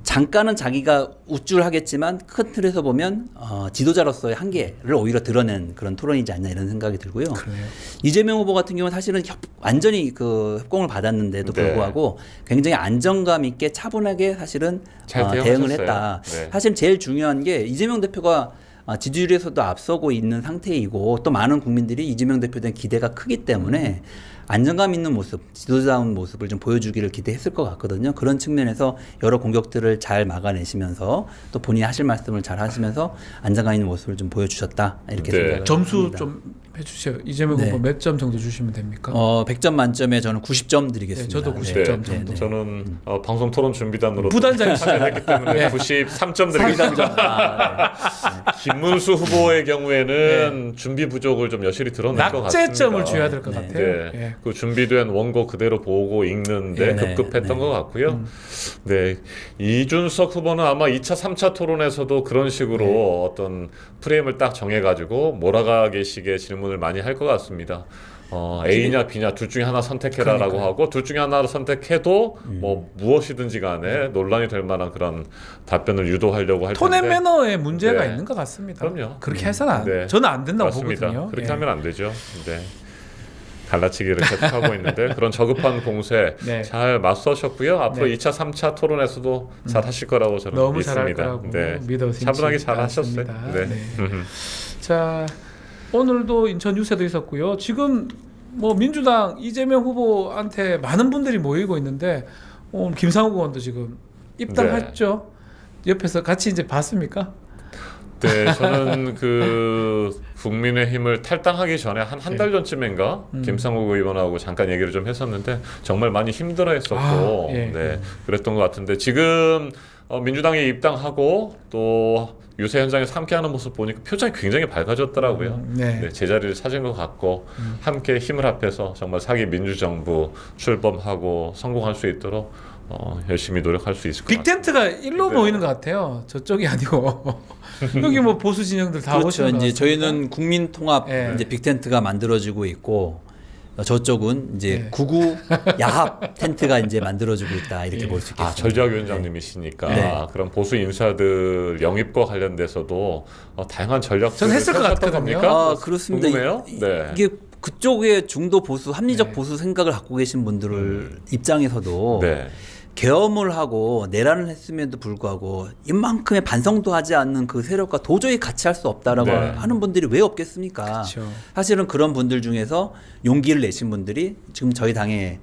잠깐은 자기가 우쭐하겠지만 큰 틀에서 보면 지도자로서의 한계를 오히려 드러낸 그런 토론이지 않냐 이런 생각이 들고요. 그래요. 이재명 후보 같은 경우는 사실은 완전히 그 협공을 받았는데도 네. 불구하고 굉장히 안정감 있게 차분하게 사실은 잘 대응을 대응하셨어요. 했다. 네. 사실 제일 중요한 게 이재명 대표가 지지율에서도 앞서고 있는 상태이고 또 많은 국민들이 이재명 대표에 대한 기대가 크기 때문에 안정감 있는 모습, 지도자다운 모습을 좀 보여주기를 기대했을 것 같거든요. 그런 측면에서 여러 공격들을 잘 막아내시면서 또 본인이 하실 말씀을 잘 하시면서 안정감 있는 모습을 좀 보여주셨다 이렇게 네. 생각을 점수 합니다. 좀 해주세요. 이재명 네. 후보 몇 점 정도 주시면 됩니까? 100점 만점에 저는 90점 드리겠습니다. 네, 저도 90점 네. 정도. 저는 방송 토론 준비단으로 부단장이 참여했기 때문에 네. 93점 드리겠습니다. 김문수 후보의 경우에는 준비 부족을 좀 여실히 드러낸 것 같습니다. 낙제점을 줘야 될 것 네. 같아요. 네. 예. 그 준비된 원고 그대로 보고 읽는데 네. 급급했던 네. 것 같고요. 네, 이준석 후보는 아마 2차, 3차 토론에서도 그런 식으로 어떤 프레임을 딱 정해가지고 몰아가게식의 질문을 많이 할 것 같습니다. A냐 B냐 둘 중에 하나 선택해라라고 그러니까요. 하고 둘 중에 하나를 선택해도 뭐 무엇이든지 간에 논란이 될 만한 그런 답변을 유도하려고 할 텐데. 톤앤 매너에 문제가 네. 있는 것 같습니다. 그럼요. 그렇게 해서는 네. 저는 안 된다고 맞습니다. 보거든요. 그렇게 예. 하면 안 되죠. 네. 갈라치기를 계속하고 있는데 그런 저급한 공세 네. 잘 맞서셨고요. 앞으로 네. 2차, 3차 토론에서도 잘 하실 거라고 저는 너무 믿습니다. 잘할 거라고 네. 믿어 차분하게 잘 하셨어요. 않습니다. 네. 네. 자, 오늘도 인천 유세도 있었고요. 지금 뭐 민주당 이재명 후보한테 많은 분들이 모이고 있는데 오늘 김상욱 의원도 지금 입당했죠. 옆에서 같이 이제 봤습니까? 네, 저는 그 국민의힘을 탈당하기 전에 한 달 전쯤인가 김상욱 의원하고 잠깐 얘기를 좀 했었는데 정말 많이 힘들어했었고 예. 네, 그랬던 것 같은데 지금 민주당에 입당하고 또 유세 현장에서 함께하는 모습 보니까 표정이 굉장히 밝아졌더라고요. 네. 네, 제자리를 찾은 것 같고 함께 힘을 합해서 정말 사기 민주정부 출범하고 성공할 수 있도록 열심히 노력할 수 있을 것 같아요. 빅텐트가 일로 네. 모이는 것 같아요. 저쪽이 아니고 여기 뭐 보수 진영들 다 그렇죠. 오시는 것 이제 같습니다. 저희는 국민 통합 예. 이제 빅텐트가 만들어지고 있고 저쪽은 이제 예. 구구 야합 텐트가 이제 만들어지고 있다 이렇게 볼 수 있겠습니다. 전략위원장님이시니까 네. 그런 보수 인사들 영입과 관련돼서도 다양한 전략. 전 했을 것 같거든요. 그렇습니다. 궁금해요? 네. 이게 그쪽의 중도 보수 합리적 네. 보수 생각을 갖고 계신 분들을 입장에서도 네. 계엄을 하고 내란을 했음에도 불구하고 이만큼의 반성도 하지 않는 그 세력과 도저히 같이 할 수 없다라고 네. 하는 분들이 왜 없겠습니까? 그렇죠. 사실은 그런 분들 중에서 용기를 내신 분들이 지금 저희 당에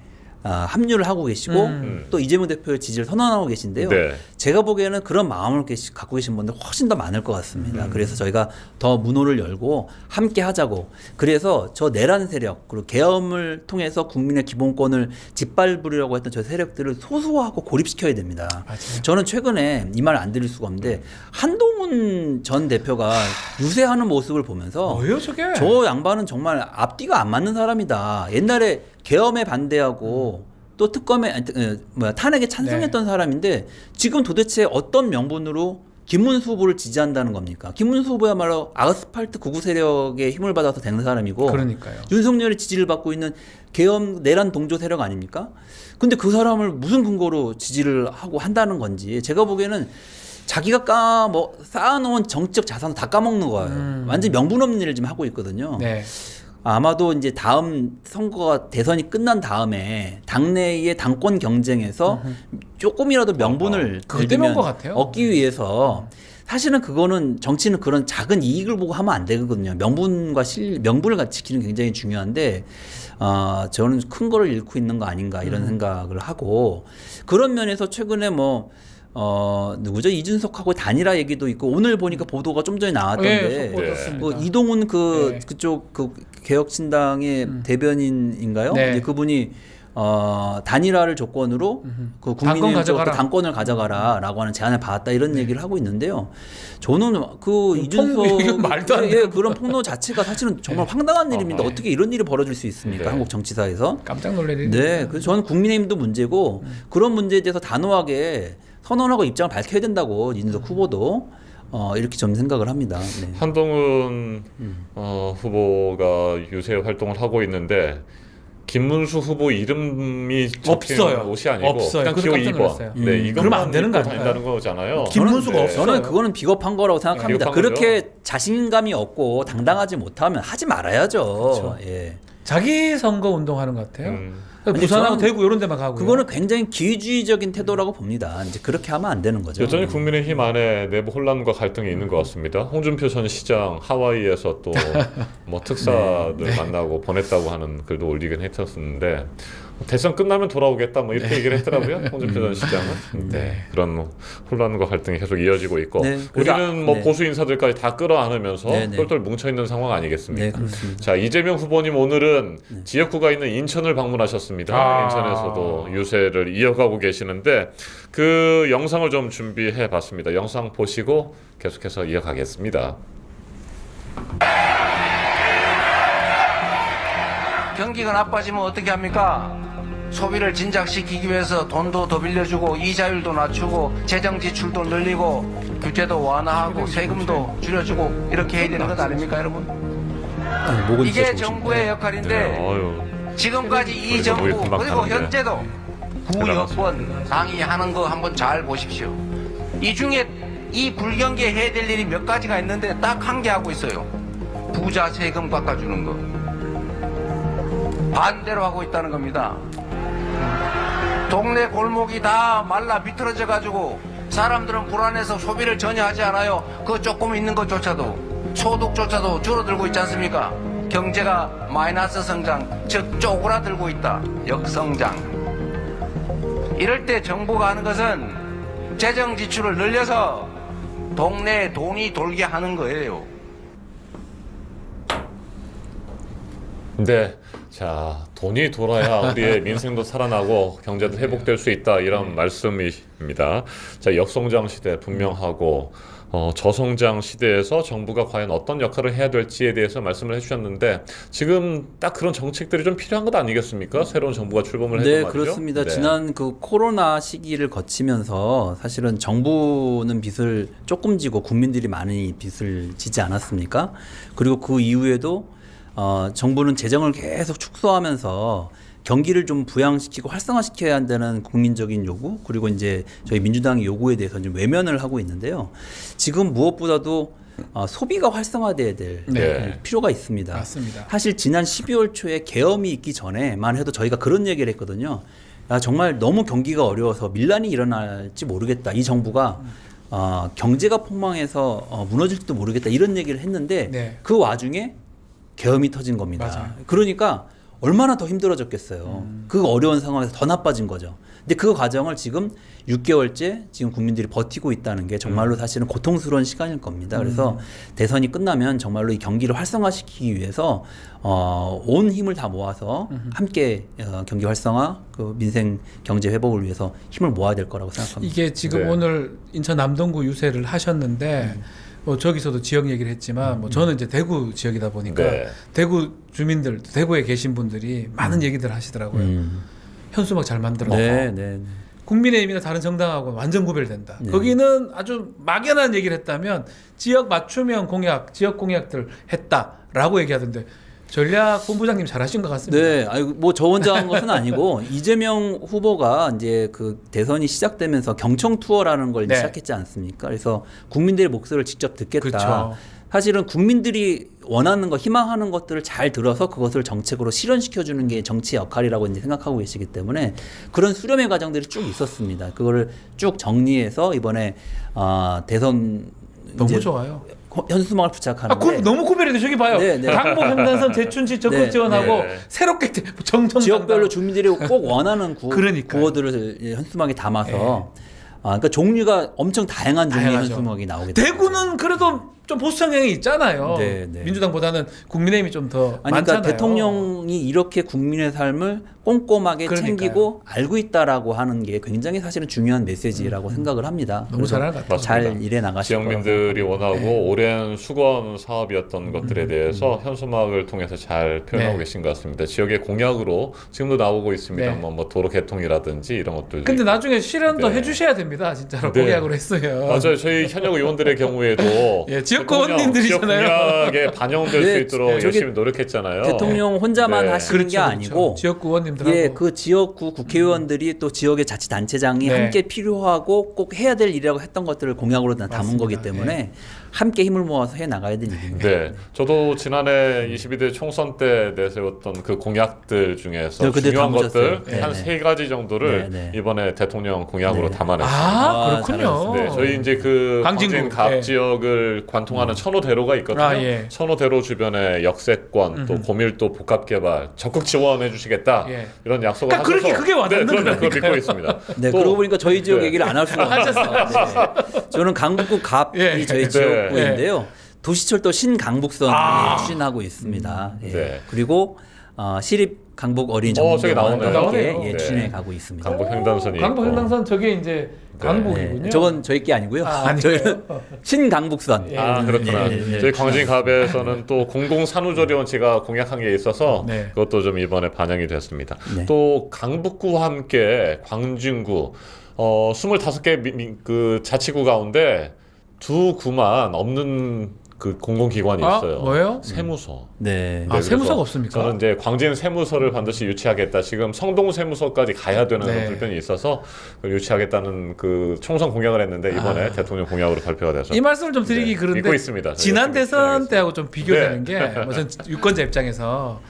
합류를 하고 계시고 또 이재명 대표의 지지를 선언하고 계신데요. 네. 제가 보기에는 그런 마음을 갖고 계신 분들 훨씬 더 많을 것 같습니다. 그래서 저희가 더 문호를 열고 함께 하자고. 그래서 저 내란 세력 그리고 계엄을 통해서 국민의 기본권을 짓밟으려고 했던 저 세력들을 소수화하고 고립시켜야 됩니다. 맞아요. 저는 최근에 이 말 안 드릴 수가 없는데 한동훈 전 대표가 유세하는 모습을 보면서 뭐예요 저게? 저 양반은 정말 앞뒤가 안 맞는 사람이다. 옛날에 계엄에 반대하고 또 특검에 탄핵에 찬성했던 사람인데 지금 도대체 어떤 명분으로 김문수 후보를 지지한다는 겁니까? 김문수 후보야말로 아스팔트 구구 세력의 힘을 받아서 된 사람이고 그러니까요. 윤석열의 지지를 받고 있는 계엄 내란 동조 세력 아닙니까? 근데 그 사람을 무슨 근거로 지지를 하고 한다는 건지 제가 보기에는 자기가 쌓아놓은 정치적 자산을 다 까먹는 거예요. 완전 명분 없는 일을 지금 하고 있거든요. 네. 아마도 이제 다음 선거가 대선이 끝난 다음에 당내의 당권 경쟁에서 조금이라도 명분을 그것 때문인 것 같아요. 얻기 위해서 사실은 그거는 정치는 그런 작은 이익을 보고 하면 안 되거든요. 명분을 지키는 게 굉장히 중요한데 저는 큰 거를 잃고 있는 거 아닌가 이런 생각을 하고 그런 면에서 최근에 누구죠? 이준석하고 단일화 얘기도 있고 오늘 보니까 보도가 좀 전에 나왔던데 이동훈 그쪽 개혁신당의 대변인인가요? 네. 이제 그분이 단일화를 조건으로 그 국민의힘 당권을 가져가라라고 하는 제안을 받았다 이런 얘기를 하고 있는데요. 저는 그 이준석 말도 안 되는 그런 폭로 자체가 사실은 정말 황당한 일입니다. 어떻게 이런 일이 벌어질 수 있습니까? 한국 정치사에서. 깜짝 놀랄 일이. 네, 그래서 저는 국민의힘도 문제고 그런 문제에 대해서 단호하게 선언하고 입장을 밝혀야 된다고 이준석 후보도 이렇게 좀 생각을 합니다. 네. 한동훈 후보가 유세 활동을 하고 있는데 김문수 후보 이름이 적힌 없어요. 옷이 아니고 없어요. 그냥 기호 깜짝 2번. 놀랐어요. 네, 이것만 그러면 안 되는 거 입고 아닌가요? 다닌다는 거잖아요. 김문수가 네. 없어요. 저는 그거는 비겁한 거라고 생각합니다. 비겁한 그렇게 거죠. 자신감이 없고 당당하지 못하면 하지 말아야죠. 그렇죠. 예. 자기 선거 운동하는 것 같아요. 아니, 부산하고 저는 대구 이런 데만 가고. 그거는 굉장히 기회주의적인 태도라고 봅니다. 이제 그렇게 하면 안 되는 거죠. 여전히 국민의힘 안에 내부 혼란과 갈등이 있는 것 같습니다. 홍준표 전 시장 하와이에서 또 뭐 특사들 만나고 보냈다고 하는 글도 올리긴 했었는데 대선 끝나면 돌아오겠다 뭐 이렇게 얘기를 했더라고요. 홍준표 전 시장은. 네. 그런 혼란과 갈등이 계속 이어지고 있고 네, 그래서 우리는 뭐 네. 보수 인사들까지 다 끌어안으면서 네, 네. 똘똘 뭉쳐 있는 상황 아니겠습니까? 네, 그렇습니다. 자, 이재명 후보님 오늘은 지역구가 있는 인천을 방문하셨습니다. 인천에서도 유세를 이어가고 계시는데 그 영상을 좀 준비해 봤습니다. 영상 보시고 계속해서 이어가겠습니다. 경기가 나빠지면 어떻게 합니까? 소비를 진작시키기 위해서 돈도 더 빌려주고 이자율도 낮추고 재정 지출도 늘리고 규제도 완화하고 세금도 줄여주고 이렇게 해야 되는 것 아닙니까, 여러분? 이게 정부의 역할인데 네, 지금까지 이 우리가 목이 정부 금방 그리고 가는데. 현재도 구여권 당이 하는 거 한번 잘 보십시오. 이 중에 이 불경기에 해야 될 일이 몇 가지가 있는데 딱 한 개 하고 있어요. 부자 세금 깎아주는 거. 반대로 하고 있다는 겁니다. 동네 골목이 다 말라 비틀어져 가지고 사람들은 불안해서 소비를 전혀 하지 않아요. 그 조금 있는 것조차도 소득조차도 줄어들고 있지 않습니까? 경제가 마이너스 성장, 즉 쪼그라들고 있다. 역성장. 이럴 때 정부가 하는 것은 재정 지출을 늘려서 동네에 돈이 돌게 하는 거예요. 네. 자, 돈이 돌아야 우리의 민생도 살아나고 경제도 회복될 수 있다 이런 말씀입니다. 자, 역성장 시대 분명하고 저성장 시대에서 정부가 과연 어떤 역할을 해야 될지에 대해서 말씀을 해주셨는데 지금 딱 그런 정책들이 좀 필요한 것 아니겠습니까? 새로운 정부가 출범을 해도 네, 말이죠. 그렇습니다. 네. 지난 그 코로나 시기를 거치면서 사실은 정부는 빚을 조금 지고 국민들이 많이 빚을 지지 않았습니까? 그리고 그 이후에도 정부는 재정을 계속 축소하면서 경기를 좀 부양시키고 활성화시켜야 한다는 국민적인 요구 그리고 이제 저희 민주당의 요구에 대해서 좀 외면을 하고 있는데요. 지금 무엇보다도 소비가 활성화돼야 될 네. 필요가 있습니다. 맞습니다. 사실 지난 12월 초에 계엄이 있기 전에만 해도 저희가 그런 얘기를 했거든요. 정말 너무 경기가 어려워서 밀란이 일어날지 모르겠다. 이 정부가 경제가 폭망해서 무너질지도 모르겠다. 이런 얘기를 했는데 네. 그 와중에 계엄이 터진 겁니다. 맞아요. 그러니까 얼마나 더 힘들어졌겠어요. 그 어려운 상황에서 더 나빠진 거죠. 근데 그 과정을 지금 6개월째 지금 국민들이 버티고 있다는 게 정말로 사실은 고통스러운 시간일 겁니다. 그래서 대선이 끝나면 정말로 이 경기를 활성화시키기 위해서 온 힘을 다 모아서 함께 경기 활성화, 그 민생 경제 회복을 위해서 힘을 모아야 될 거라고 생각합니다. 이게 지금 네. 오늘 인천 남동구 유세를 하셨는데 뭐 저기서도 지역 얘기를 했지만 뭐 저는 이제 대구 지역이다 보니까 네. 대구 주민들, 대구에 계신 분들이 많은 얘기들 하시더라고요. 현수막 잘 만들었다. 네, 네. 국민의힘이나 다른 정당하고 완전 구별된다. 네. 거기는 아주 막연한 얘기를 했다면 지역 맞춤형 공약, 지역 공약들 했다라고 얘기하던데 전략 본부장님 잘하신 것 같습니다. 네, 뭐 저 혼자 한 것은 아니고 이재명 후보가 이제 그 대선이 시작되면서 경청 투어라는 걸 네. 시작했지 않습니까? 그래서 국민들의 목소리를 직접 듣겠다. 그렇죠. 사실은 국민들이 원하는 거, 희망하는 것들을 잘 들어서 그것을 정책으로 실현시켜주는 게 정치의 역할이라고 이제 생각하고 계시기 때문에 그런 수렴의 과정들이 쭉 있었습니다. 그거를 쭉 정리해서 이번에 대선 너무 이제 좋아요. 현수막을 부착하는데 너무 구별해도 저기 봐요. 네, 네. 강북 횡단선 재춘지 적극 네, 지원하고 네. 새롭게 정청 지역별로 주민들이 꼭 원하는 그러니까요. 구호들을 현수막에 담아서 그러니까 종류가 엄청 다양한 종류의 다양하죠. 현수막이 나오게 대구는 그래도 좀 보수 성향이 있잖아요. 네, 네. 민주당보다는 국민의힘이 좀 더 그러니까 많잖아요. 대통령이 이렇게 국민의 삶을 꼼꼼하게 그러니까요. 챙기고 알고 있다고 하는 게 굉장히 사실은 중요한 메시지라고 생각을 합니다. 너무 그래서 잘하는 것 같아요. 잘 일해 나가실 거라고 지역민들이 원하고 네. 오랜 수건 사업이었던 것들에 대해서 현수막을 통해서 잘 표현하고 네. 계신 것 같습니다. 지역의 공약으로 지금도 나오고 있습니다. 네. 뭐 도로 개통이라든지 이런 것들. 근데 나중에 실현도 네. 해주셔야 됩니다. 진짜로 네. 공약으로 했으면. 맞아요. 저희 현역 의원들의 경우에도 예, 지역 대통령, 의원님들이잖아요. 지역 공약에 반영될 네, 수 있도록 저기 열심히 노력했잖아요. 대통령 혼자만 네. 하시는 게 아니고 지역구 의원님들하고 예, 그 지역구 국회의원들이 또 지역의 자치단체장이 네. 함께 필요하고 꼭 해야 될 일이라고 했던 것들을 공약으로 다 담은 맞습니다. 거기 때문에 함께 힘을 모아서 해 나가야 될 일입니다. 네, 저도 지난해 22대 총선 때 내세웠던 그 공약들 중에서 네, 그때 중요한 담으셨어요. 것들 네, 한 네. 3가지 정도를 네, 네. 이번에 대통령 공약으로 네. 담아냈습니다. 아, 그렇군요. 네, 저희 이제 그 광진구. 광진 갑 네. 지역을 관통하는 천호대로가 있거든요. 아, 예. 천호대로 주변에 역세권 또 고밀도 복합개발 적극 지원해 주시겠다 예. 이런 약속을 그러니까 하셔서 그렇게 그게 와닿는 네, 그걸 믿고 거라니까요. 있습니다. 네, 또- 그러고 보니까 저희 지역 네. 얘기를 안 할 수가 없어요. 네. 저는 강북구 갑이 예. 저희 네. 지역구인데요. 도시철도 신강북선 추진하고 있습니다. 예. 네. 그리고 시립 강북 어린이 저기 전문병원 나오네요. 나오네요. 예, 네. 추진해 가고 있습니다. 강북 횡단선이 강북 있고. 횡단선 저게 이제 강북이군요. 네, 저건 저희 게 아니고요. 아니에요? 저희는 신강북선. 아 그렇구나. 예, 예. 저희 광진갑에서는 또 공공산후조리원체가 공약한 게 있어서 네. 그것도 좀 이번에 반영이 됐습니다. 네. 또 강북구와 함께 광진구 25개 그 자치구 가운데 2구만 없는 그 공공기관이 있어요. 뭐예요? 세무서. 네. 아, 그래서 세무서가 없습니까? 저는 이제 광진 세무서를 반드시 유치하겠다. 지금 성동 세무서까지 가야 되는 네. 불편이 있어서 그걸 유치하겠다는 그 총선 공약을 했는데 이번에 대통령 공약으로 발표가 돼서 이 말씀을 좀 드리기 네, 그런데 믿고 있습니다. 지난 저희가 대선 진행하겠습니다. 때하고 좀 비교되는 네. 게전 유권자 입장에서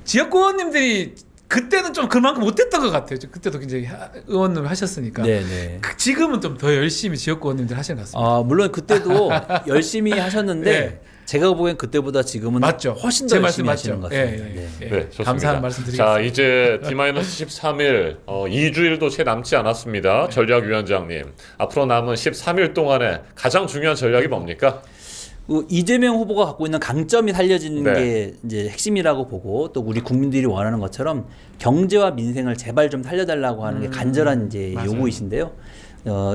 지역구 의원님들이 그때는 좀 그만큼 못했던 것 같아요. 그때도 굉장히 의원님 하셨으니까. 네, 네. 지금은 좀 더 열심히 지역구 의원님들 하시는 것 같습니다. 물론 그때도 열심히 하셨는데 네. 제가 보기엔 그때보다 지금은 맞죠. 훨씬 제 더 말씀 열심히 하시는 맞죠. 것 같습니다. 예, 네. 예, 예. 네, 좋습니다. 감사한 말씀 드리겠습니다. 자, 이제 D-13일, 2주일도 채 남지 않았습니다. 네. 전략위원장님. 앞으로 남은 13일 동안에 가장 중요한 전략이 뭡니까? 이재명 후보가 갖고 있는 강점이 살려지는 네. 게 이제 핵심이라고 보고 또 우리 국민들이 원하는 것처럼 경제와 민생을 제발 좀 살려달라고 하는 게 간절한 이제 맞아요. 요구이신데요.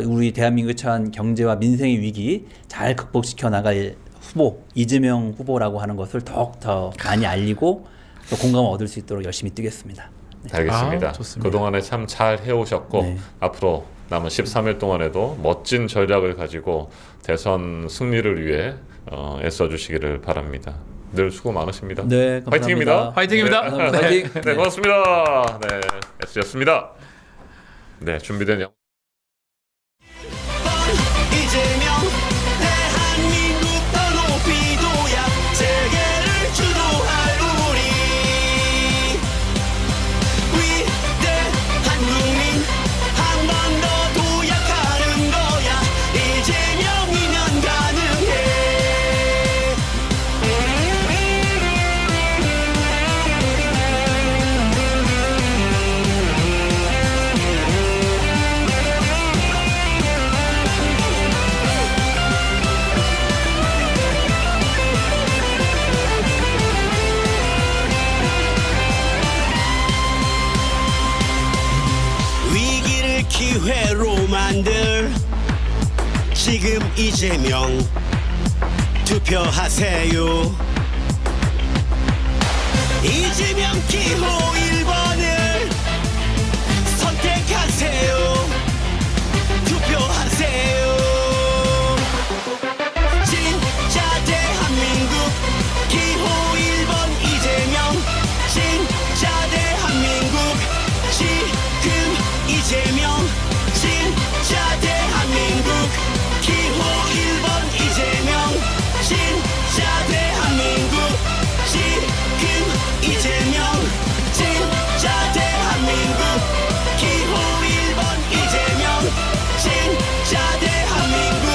우리 대한민국에 처한 경제와 민생의 위기 잘 극복시켜 나갈 후보 이재명 후보라고 하는 것을 더욱 더 많이 알리고 또 공감을 얻을 수 있도록 열심히 뛰겠습니다. 알겠습니다. 아, 좋습니다. 그동안에 참 잘 해오셨고 네. 앞으로 남은 13일 동안에도 멋진 전략을 가지고 대선 승리를 위해 애써주시기를 바랍니다. 늘 수고 많으십니다. 네, 감사합니다. 화이팅입니다. 화이팅입니다. 네. 감사합니다. 화이팅. 네, 고맙습니다. 네, S였습니다. 네, 준비된 영. 이재명 대한민국 더 높이 둬야 세계를 주도할 우리 위대한 지금 이재명 투표하세요. 이재명 기호 1번을 선택하세요. 투표하세요. 진짜 대한민국 기호 1번 이재명. 진짜 대한민국 지금 이재명. 진짜 대한민국 기호 1번 이재명. 진짜 대한민국 지금 이재명. 진짜 대한민국 기호 1번 이재명. 진짜 대한민국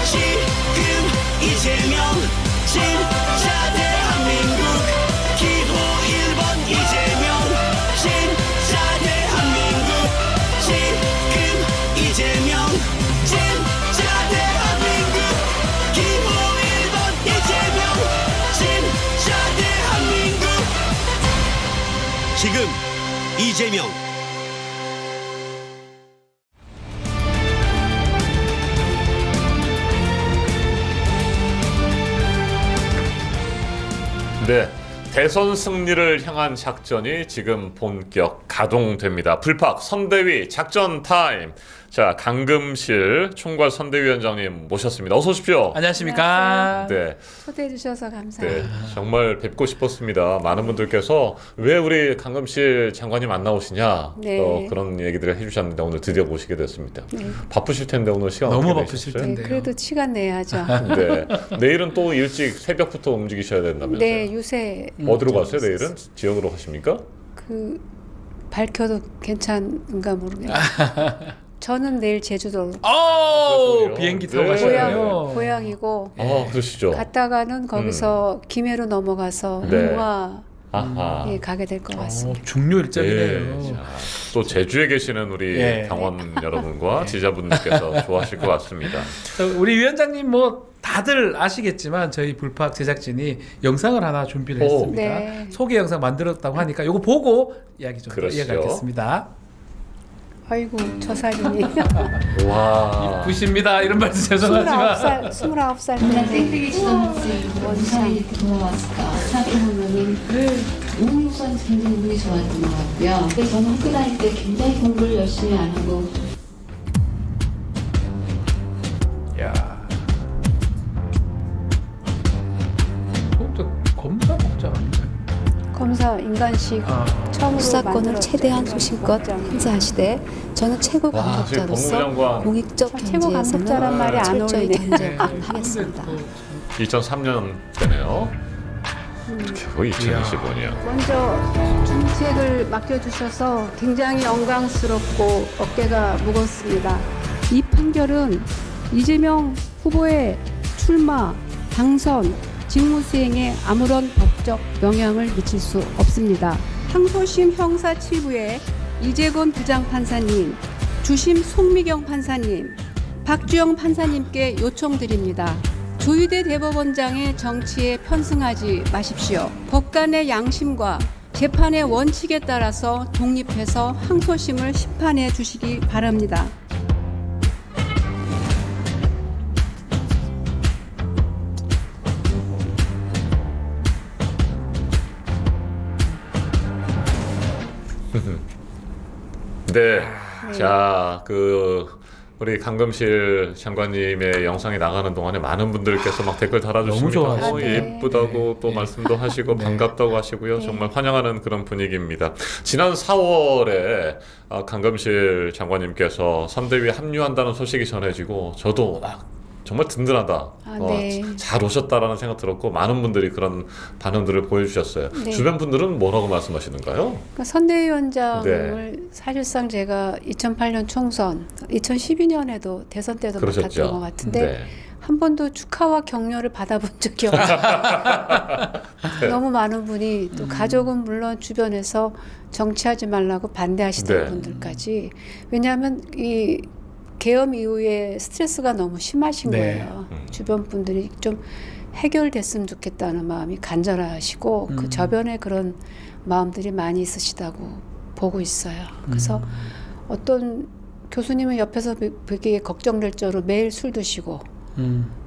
지금 이재명. 진짜 대한민국 기호 1번 이재명. 진짜 대한민국 지금 이재명. 진짜 대한민국 기호 1번 이재명. 진짜 대한민국 지금 이재명. 네, 대선 승리를 향한 작전이 지금 본격 가동됩니다. 불팍 선대위 작전 타임. 자, 강금실 총괄 선대위원장님 모셨습니다. 어서 오십시오. 안녕하십니까? 네, 초대해 주셔서 감사해요. 네, 정말 뵙고 싶었습니다. 많은 분들께서 왜 우리 강금실 장관님 안 나오시냐 네. 그런 얘기들을 해주셨는데 오늘 드디어 모시게 됐습니다. 네. 바쁘실 텐데 오늘 시간 너무 어떻게 바쁘실 되셨어요? 텐데. 네, 그래도 시간 내야죠. 네, 내일은 또 일찍 새벽부터 움직이셔야 된다면서요? 네, 요새 어디로 가세요? 내일은 지역으로 가십니까? 그 밝혀도 괜찮은가 모르겠어요. 저는 내일 제주도로 오, 비행기 타고 네. 가시네요. 고향이고 그러시죠. 갔다가는 거기서 김해로 넘어가서 네. 홍화에 아하. 가게 될 것 같습니다. 중요 네, 일정이네요. 자, 또 제주에 계시는 우리 예. 당원 여러분과 지자분들께서 좋아하실 것 같습니다. 우리 위원장님 뭐 다들 아시겠지만 저희 불팍 제작진이 영상을 하나 준비를 오. 했습니다. 네. 소개 영상 만들었다고 하니까 이거 보고 이야기 좀 더 그러시죠. 이어가겠습니다. 아이고 저 사진이 와. 부십니다. 이런 말씀 죄송하지만 29살 나 때 생태계 지도학생 원산이 이렇게 돌아왔을까 생각해보면은 우선 굉장히 운이 좋았던 것 같고요. 근데 저는 학교 다닐 때 굉장히 공부를 열심히 안 하고 야. 그것도 검사 복장 아닌가요? 검사 인간식 처음으로 수사권을 만들었죠. 최대한 소신껏 행사하시되 저는 최고 와, 지금 감독자로서 법무장관 공익적 최고 감독자란 말이 안 철저히 어울리네. 견제하도록 하겠습니다. 2003년 때네요. 이렇게 거의 2025년. 먼저 중책을 맡겨주셔서 굉장히 영광스럽고 어깨가 무겁습니다. 이 판결은 이재명 후보의 출마, 당선, 직무수행에 아무런 법적 영향을 미칠 수 없습니다. 항소심 형사 7부의 이재건 부장판사님, 주심 송미경 판사님, 박주영 판사님께 요청드립니다. 조희대 대법원장의 정치에 편승하지 마십시오. 법관의 양심과 재판의 원칙에 따라서 독립해서 항소심을 심판해 주시기 바랍니다. 네. 자, 우리 강금실 장관님의 영상이 나가는 동안에 많은 분들께서 막 댓글 달아주십니다. 너무 좋아하시네. 예쁘다고 또 말씀도 하시고 반갑다고 하시고요. 정말 환영하는 그런 분위기입니다. 지난 4월에 강금실 장관님께서 선대위에 합류한다는 소식이 전해지고 저도 막 정말 든든하다. 네. 잘 오셨다라는 생각 들었고 많은 분들이 그런 반응들을 보여주셨어요. 네. 주변 분들은 뭐라고 말씀하시는가요? 그러니까 선대위원장을 사실상 제가 2008년 총선, 2012년에도 대선 때도 그러셨죠. 맡았던 것 같은데 네. 한 번도 축하와 격려를 받아본 적이 없어요. 너무 많은 분이 또 가족은 물론 주변에서 정치하지 말라고 반대하시던 네. 분들까지 왜냐하면 이 계엄 이후에 스트레스가 너무 심하신 네. 거예요. 주변 분들이 좀 해결됐으면 좋겠다는 마음이 간절하시고 그 저변에 그런 마음들이 많이 있으시다고 보고 있어요. 그래서 어떤 교수님은 옆에서 되게 걱정될 정도로 매일 술 드시고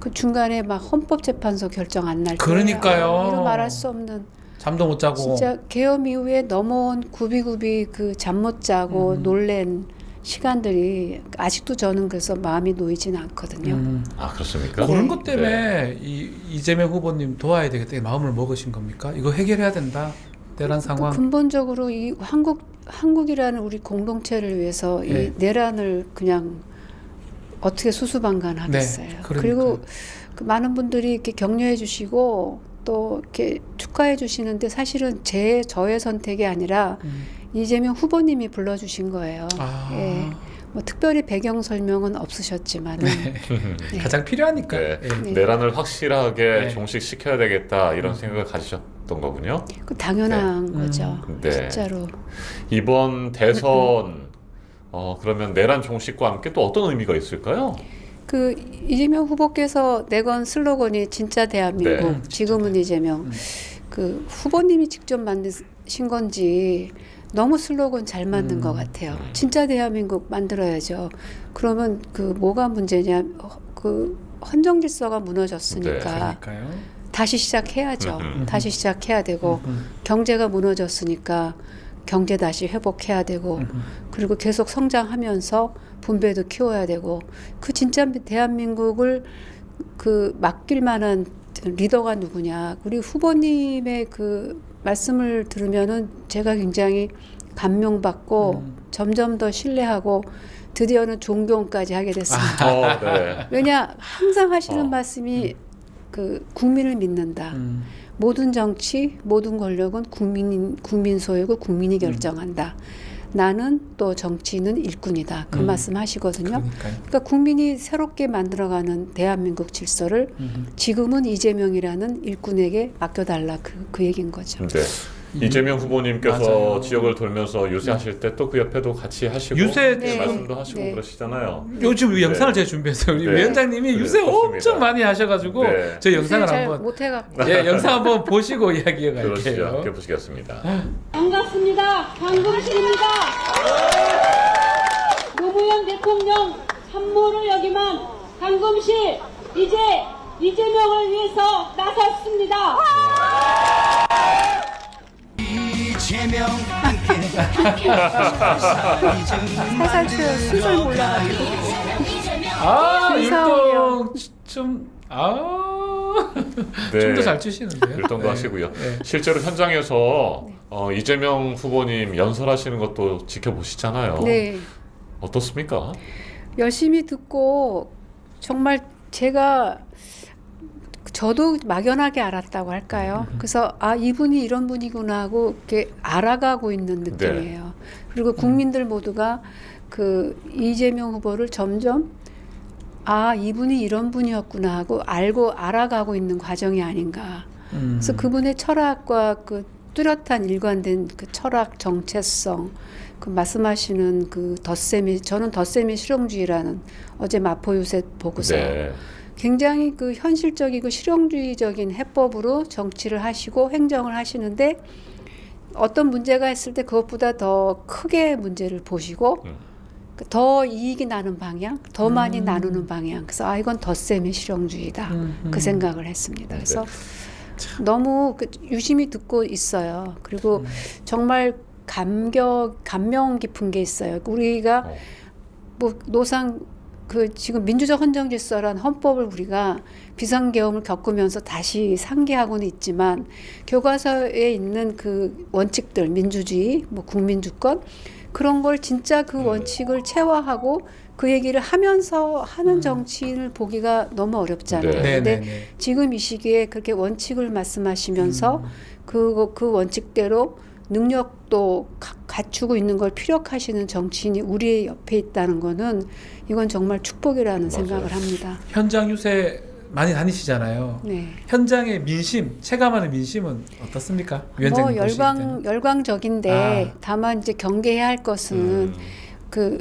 그 중간에 막 헌법재판소 결정 안 날 때 그러니까요. 이루 말할 수 없는 잠도 못 자고. 진짜 계엄 이후에 넘어온 굽이굽이 그 잠 못 자고 놀란 시간들이 아직도 저는 그래서 마음이 놓이진 않거든요. 아 그렇습니까? 그런 것 때문에 네. 이재명 후보님 도와야 되겠다 마음을 먹으신 겁니까? 이거 해결해야 된다. 내란 상황. 그 근본적으로 이 한국이라는 우리 공동체를 위해서 네. 이 내란을 그냥 어떻게 수수방관하겠어요. 네, 그리고 그 많은 분들이 이렇게 격려해 주시고 또 이렇게 축하해 주시는데 사실은 저의 선택이 아니라 이재명 후보님이 불러주신 거예요. 아. 예. 뭐 특별히 배경 설명은 없으셨지만은 네. 가장 필요하니까. 네. 예. 내란을 확실하게 네. 종식시켜야 되겠다 이런 생각을 가지셨던 거군요. 그 당연한 거죠. 네. 진짜로. 이번 대선 그러면 내란 종식과 함께 또 어떤 의미가 있을까요? 그 이재명 후보께서 내건 슬로건이 진짜 대한민국, 네. 지금은 이재명. 그 후보님이 직접 만드신 건지 너무 슬로건 잘 만든 것 같아요. 진짜 대한민국 만들어야죠. 그러면 그 뭐가 문제냐? 그 헌정 질서가 무너졌으니까 그러니까요. 다시 시작해야죠. 다시 시작해야 되고 경제가 무너졌으니까 경제 다시 회복해야 되고 그리고 계속 성장하면서 분배도 키워야 되고 그 진짜 대한민국을 그 맡길 만한 리더가 누구냐. 우리 후보님의 그 말씀을 들으면은 제가 굉장히 감명받고 점점 더 신뢰하고 드디어는 존경까지 하게 됐습니다. 네. 왜냐 항상 하시는 말씀이 그 국민을 믿는다. 모든 정치, 모든 권력은 국민 소유고 국민이 결정한다. 나는 또 정치는 일꾼이다. 그 말씀 하시거든요. 그러니까요. 그러니까 국민이 새롭게 만들어가는 대한민국 질서를 지금은 이재명이라는 일꾼에게 맡겨달라. 그 얘기인 거죠. 네. 이재명 후보님께서 맞아요. 지역을 돌면서 유세하실 때 또 그 옆에도 같이 하시고 유세 네, 지금- 말씀도 하시고 네. 그러시잖아요. 요즘 네. 영상을 제가 준비했어요. 우리 네. 위원장님이 네, 유세 좋습니다. 엄청 많이 하셔가지고 네. 저 영상을 잘 한번 못해갖고. 예, 영상 한번 보시고 이야기해 그러시죠. 갈게요. 함께 보시겠습니다. 반갑습니다. 강금실입니다. 노무현 대통령 산모를 역임한 강금실 이제 이재명을 위해서 나섰습니다. 이재명 살살 그 수술 몰라가지고. 아 김사원이요. 율동 네. 춤도 잘 추시는데요. 율동도 네. 하시고요. 네. 실제로 현장에서 이재명 후보님 연설하시는 것도 지켜보시잖아요. 네. 어떻습니까? 열심히 듣고 정말 저도 막연하게 알았다고 할까요? 그래서 아 이분이 이런 분이구나 하고 이렇게 알아가고 있는 느낌이에요. 그리고 국민들 모두가 그 이재명 후보를 점점 아 이분이 이런 분이었구나 하고 알고 알아가고 있는 과정이 아닌가. 그래서 그분의 철학과 그 뚜렷한 일관된 그 철학 정체성 그 말씀하시는 그 저는 덧셈이 실용주의라는 어제 마포 유세 보고서 네. 굉장히 그 현실적이고 실용주의적인 해법으로 정치를 하시고 행정을 하시는데 어떤 문제가 있을 때 그것보다 더 크게 문제를 보시고 더 이익이 나는 방향, 더 많이 나누는 방향. 그래서 아 이건 덧셈의 실용주의다. 그 생각을 했습니다. 그래서 너무 유심히 듣고 있어요. 그리고 정말 감명 깊은 게 있어요. 우리가 뭐 노상 그 지금 민주적 헌정 질서란 헌법을 우리가 비상계엄을 겪으면서 다시 상기하고는 있지만 교과서에 있는 그 원칙들 민주주의, 뭐 국민주권 그런 걸 진짜 그 원칙을 체화하고 그 얘기를 하면서 하는 정치인을 보기가 너무 어렵잖아요. 네. 근데 지금 이 시기에 그렇게 원칙을 말씀하시면서 그 원칙대로 능력도 갖추고 있는 걸 피력하시는 정치인이 우리 옆에 있다는 거는 이건 정말 축복이라는 생각을 합니다. 현장 유세 많이 다니시잖아요. 네. 현장의 민심, 체감하는 민심은 어떻습니까? 위원장님 뭐 보실 때는. 열광적인데 다만 이제 경계해야 할 것은 그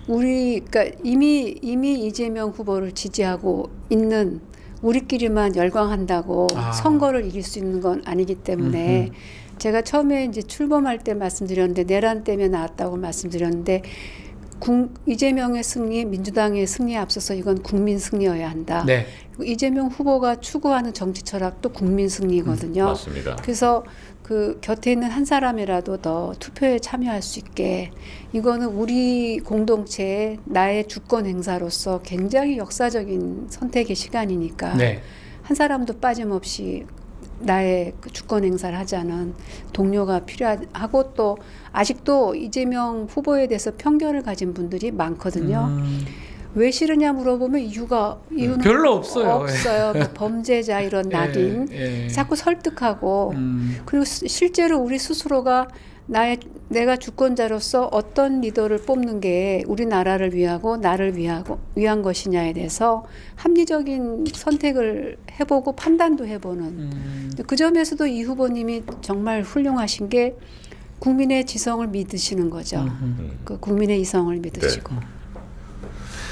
그러니까 이미 이재명 후보를 지지하고 있는 우리끼리만 열광한다고 선거를 이길 수 있는 건 아니기 때문에 제가 처음에 이제 출범할 때 말씀드렸는데 내란 때문에 나왔다고 말씀드렸는데 이재명의 승리, 민주당의 승리에 앞서서 이건 국민 승리여야 한다. 네. 그리고 이재명 후보가 추구하는 정치 철학도 국민 승리거든요. 맞습니다. 그래서 그 곁에 있는 한 사람이라도 더 투표에 참여할 수 있게 이거는 우리 공동체의 나의 주권 행사로서 굉장히 역사적인 선택의 시간이니까 네. 한 사람도 빠짐없이 나의 그 주권 행사를 하자는 동료가 필요하고 또 아직도 이재명 후보에 대해서 편견을 가진 분들이 많거든요. 왜 싫으냐 물어보면 이유는 별로 없어요. 없어요. 뭐 범죄자 이런 낙인 자꾸 설득하고 그리고 실제로 우리 스스로가 내가 주권자로서 어떤 리더를 뽑는 게 우리나라를 위하고 나를 위한 것이냐에 대해서 합리적인 선택을 해보고 판단도 해보는 그 점에서도 이 후보님이 정말 훌륭하신 게 국민의 지성을 믿으시는 거죠. 그 국민의 이성을 믿으시고.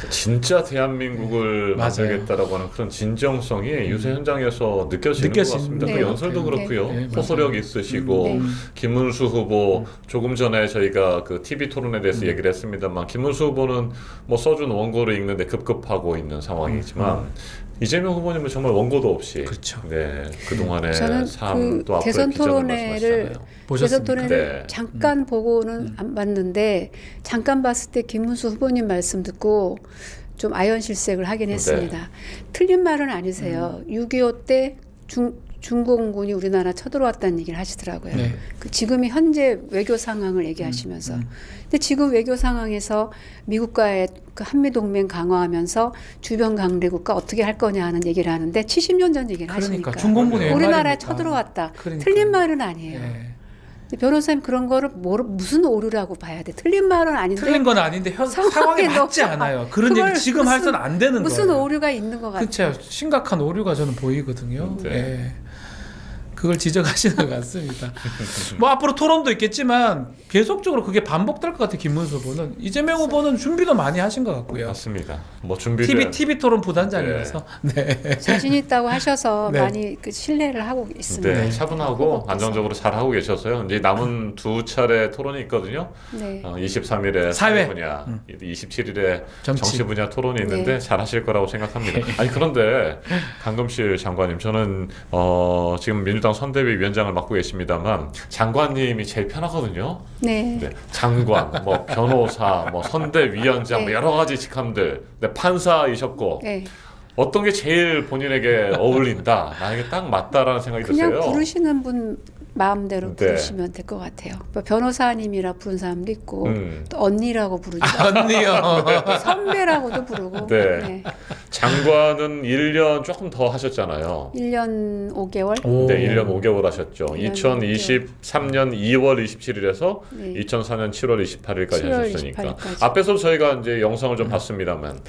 진짜 대한민국을 만들겠다라고 하는 그런 진정성이 유세 현장에서 느껴지는 것 같습니다. 네. 그 연설도 그렇고요. 네, 호소력 있으시고 김문수 후보 조금 전에 저희가 그 TV 토론에 대해서 얘기를 했습니다만 김문수 후보는 뭐 써준 원고를 읽는데 급급하고 있는 상황이지만 이재명 후보님은 정말 원고도 없이 그렇죠. 네, 그동안의 저는 삶도 그 대선 토론회를 보셨습니까? 네. 잠깐 보고는 안 봤는데 잠깐 봤을 때 김문수 후보님 말씀 듣고 좀 아연실색을 하긴 했습니다. 틀린 말은 아니세요. 6.25 때 중공군이 우리나라 쳐들어왔다는 얘기를 하시더라고요. 네. 그 지금이 현재 외교 상황을 얘기하시면서 근데 지금 외교 상황에서 미국과의 그 한미동맹 강화하면서 주변 강대국과 어떻게 할 거냐 하는 얘기를 하는데 70년 전 얘기를 하시니까 중공군이 우리나라에 쳐들어왔다. 틀린 말은 아니에요. 변호사님 그런 거를 무슨 오류라고 봐야 돼. 틀린 말은 아닌데 틀린 건 아닌데 상황에 맞지 않아요. 그런 얘기 지금 해서는 안 되는 거예요. 무슨 오류가 있는 것 같아요. 그렇죠. 심각한 오류가 저는 보이거든요. 네. 네. 그걸 지적하시는 것 같습니다. 뭐 앞으로 토론도 있겠지만 계속적으로 그게 반복될 것 같아요. 김문수 후보는. 이재명 후보는 준비도 많이 하신 것 같고요. 맞습니다. 뭐 준비된 TV 토론 부단장이라서. 네. 자신 있다고 하셔서 네. 많이 그 신뢰를 하고 있습니다. 네, 차분하고 안정적으로 잘 하고 계셔서요. 이제 남은 두 차례 토론이 있거든요. 네. 23일에 사회 분야, 27일에 정치 분야 토론이 있는데 네. 잘 하실 거라고 생각합니다. 아니 그런데 강금실 장관님, 저는 지금 민주당 선대위 위원장을 맡고 계십니다만 장관님이 제일 편하거든요. 네. 네, 장관, 뭐 변호사, 뭐 선대위원장, 뭐 여러 가지 직함들, 네, 판사이셨고. 네. 어떤 게 제일 본인에게 어울린다, 나에게 딱 맞다라는 생각이 그냥 드세요? 부르시는 분 마음대로 네. 부르시면 될 것 같아요. 뭐 변호사님이라 부른 사람도 있고 또 언니라고 부르죠. 언니요. 선배라고도 부르고. 네. 네. 장관은 1년 조금 더 하셨잖아요. 1년 5개월. 네, 1년 5개월 하셨죠. 1년 2023년 2월 27일에서 네. 2004년 7월 28일까지 7월 하셨으니까 28일까지. 앞에서 저희가 이제 영상을 좀 봤습니다만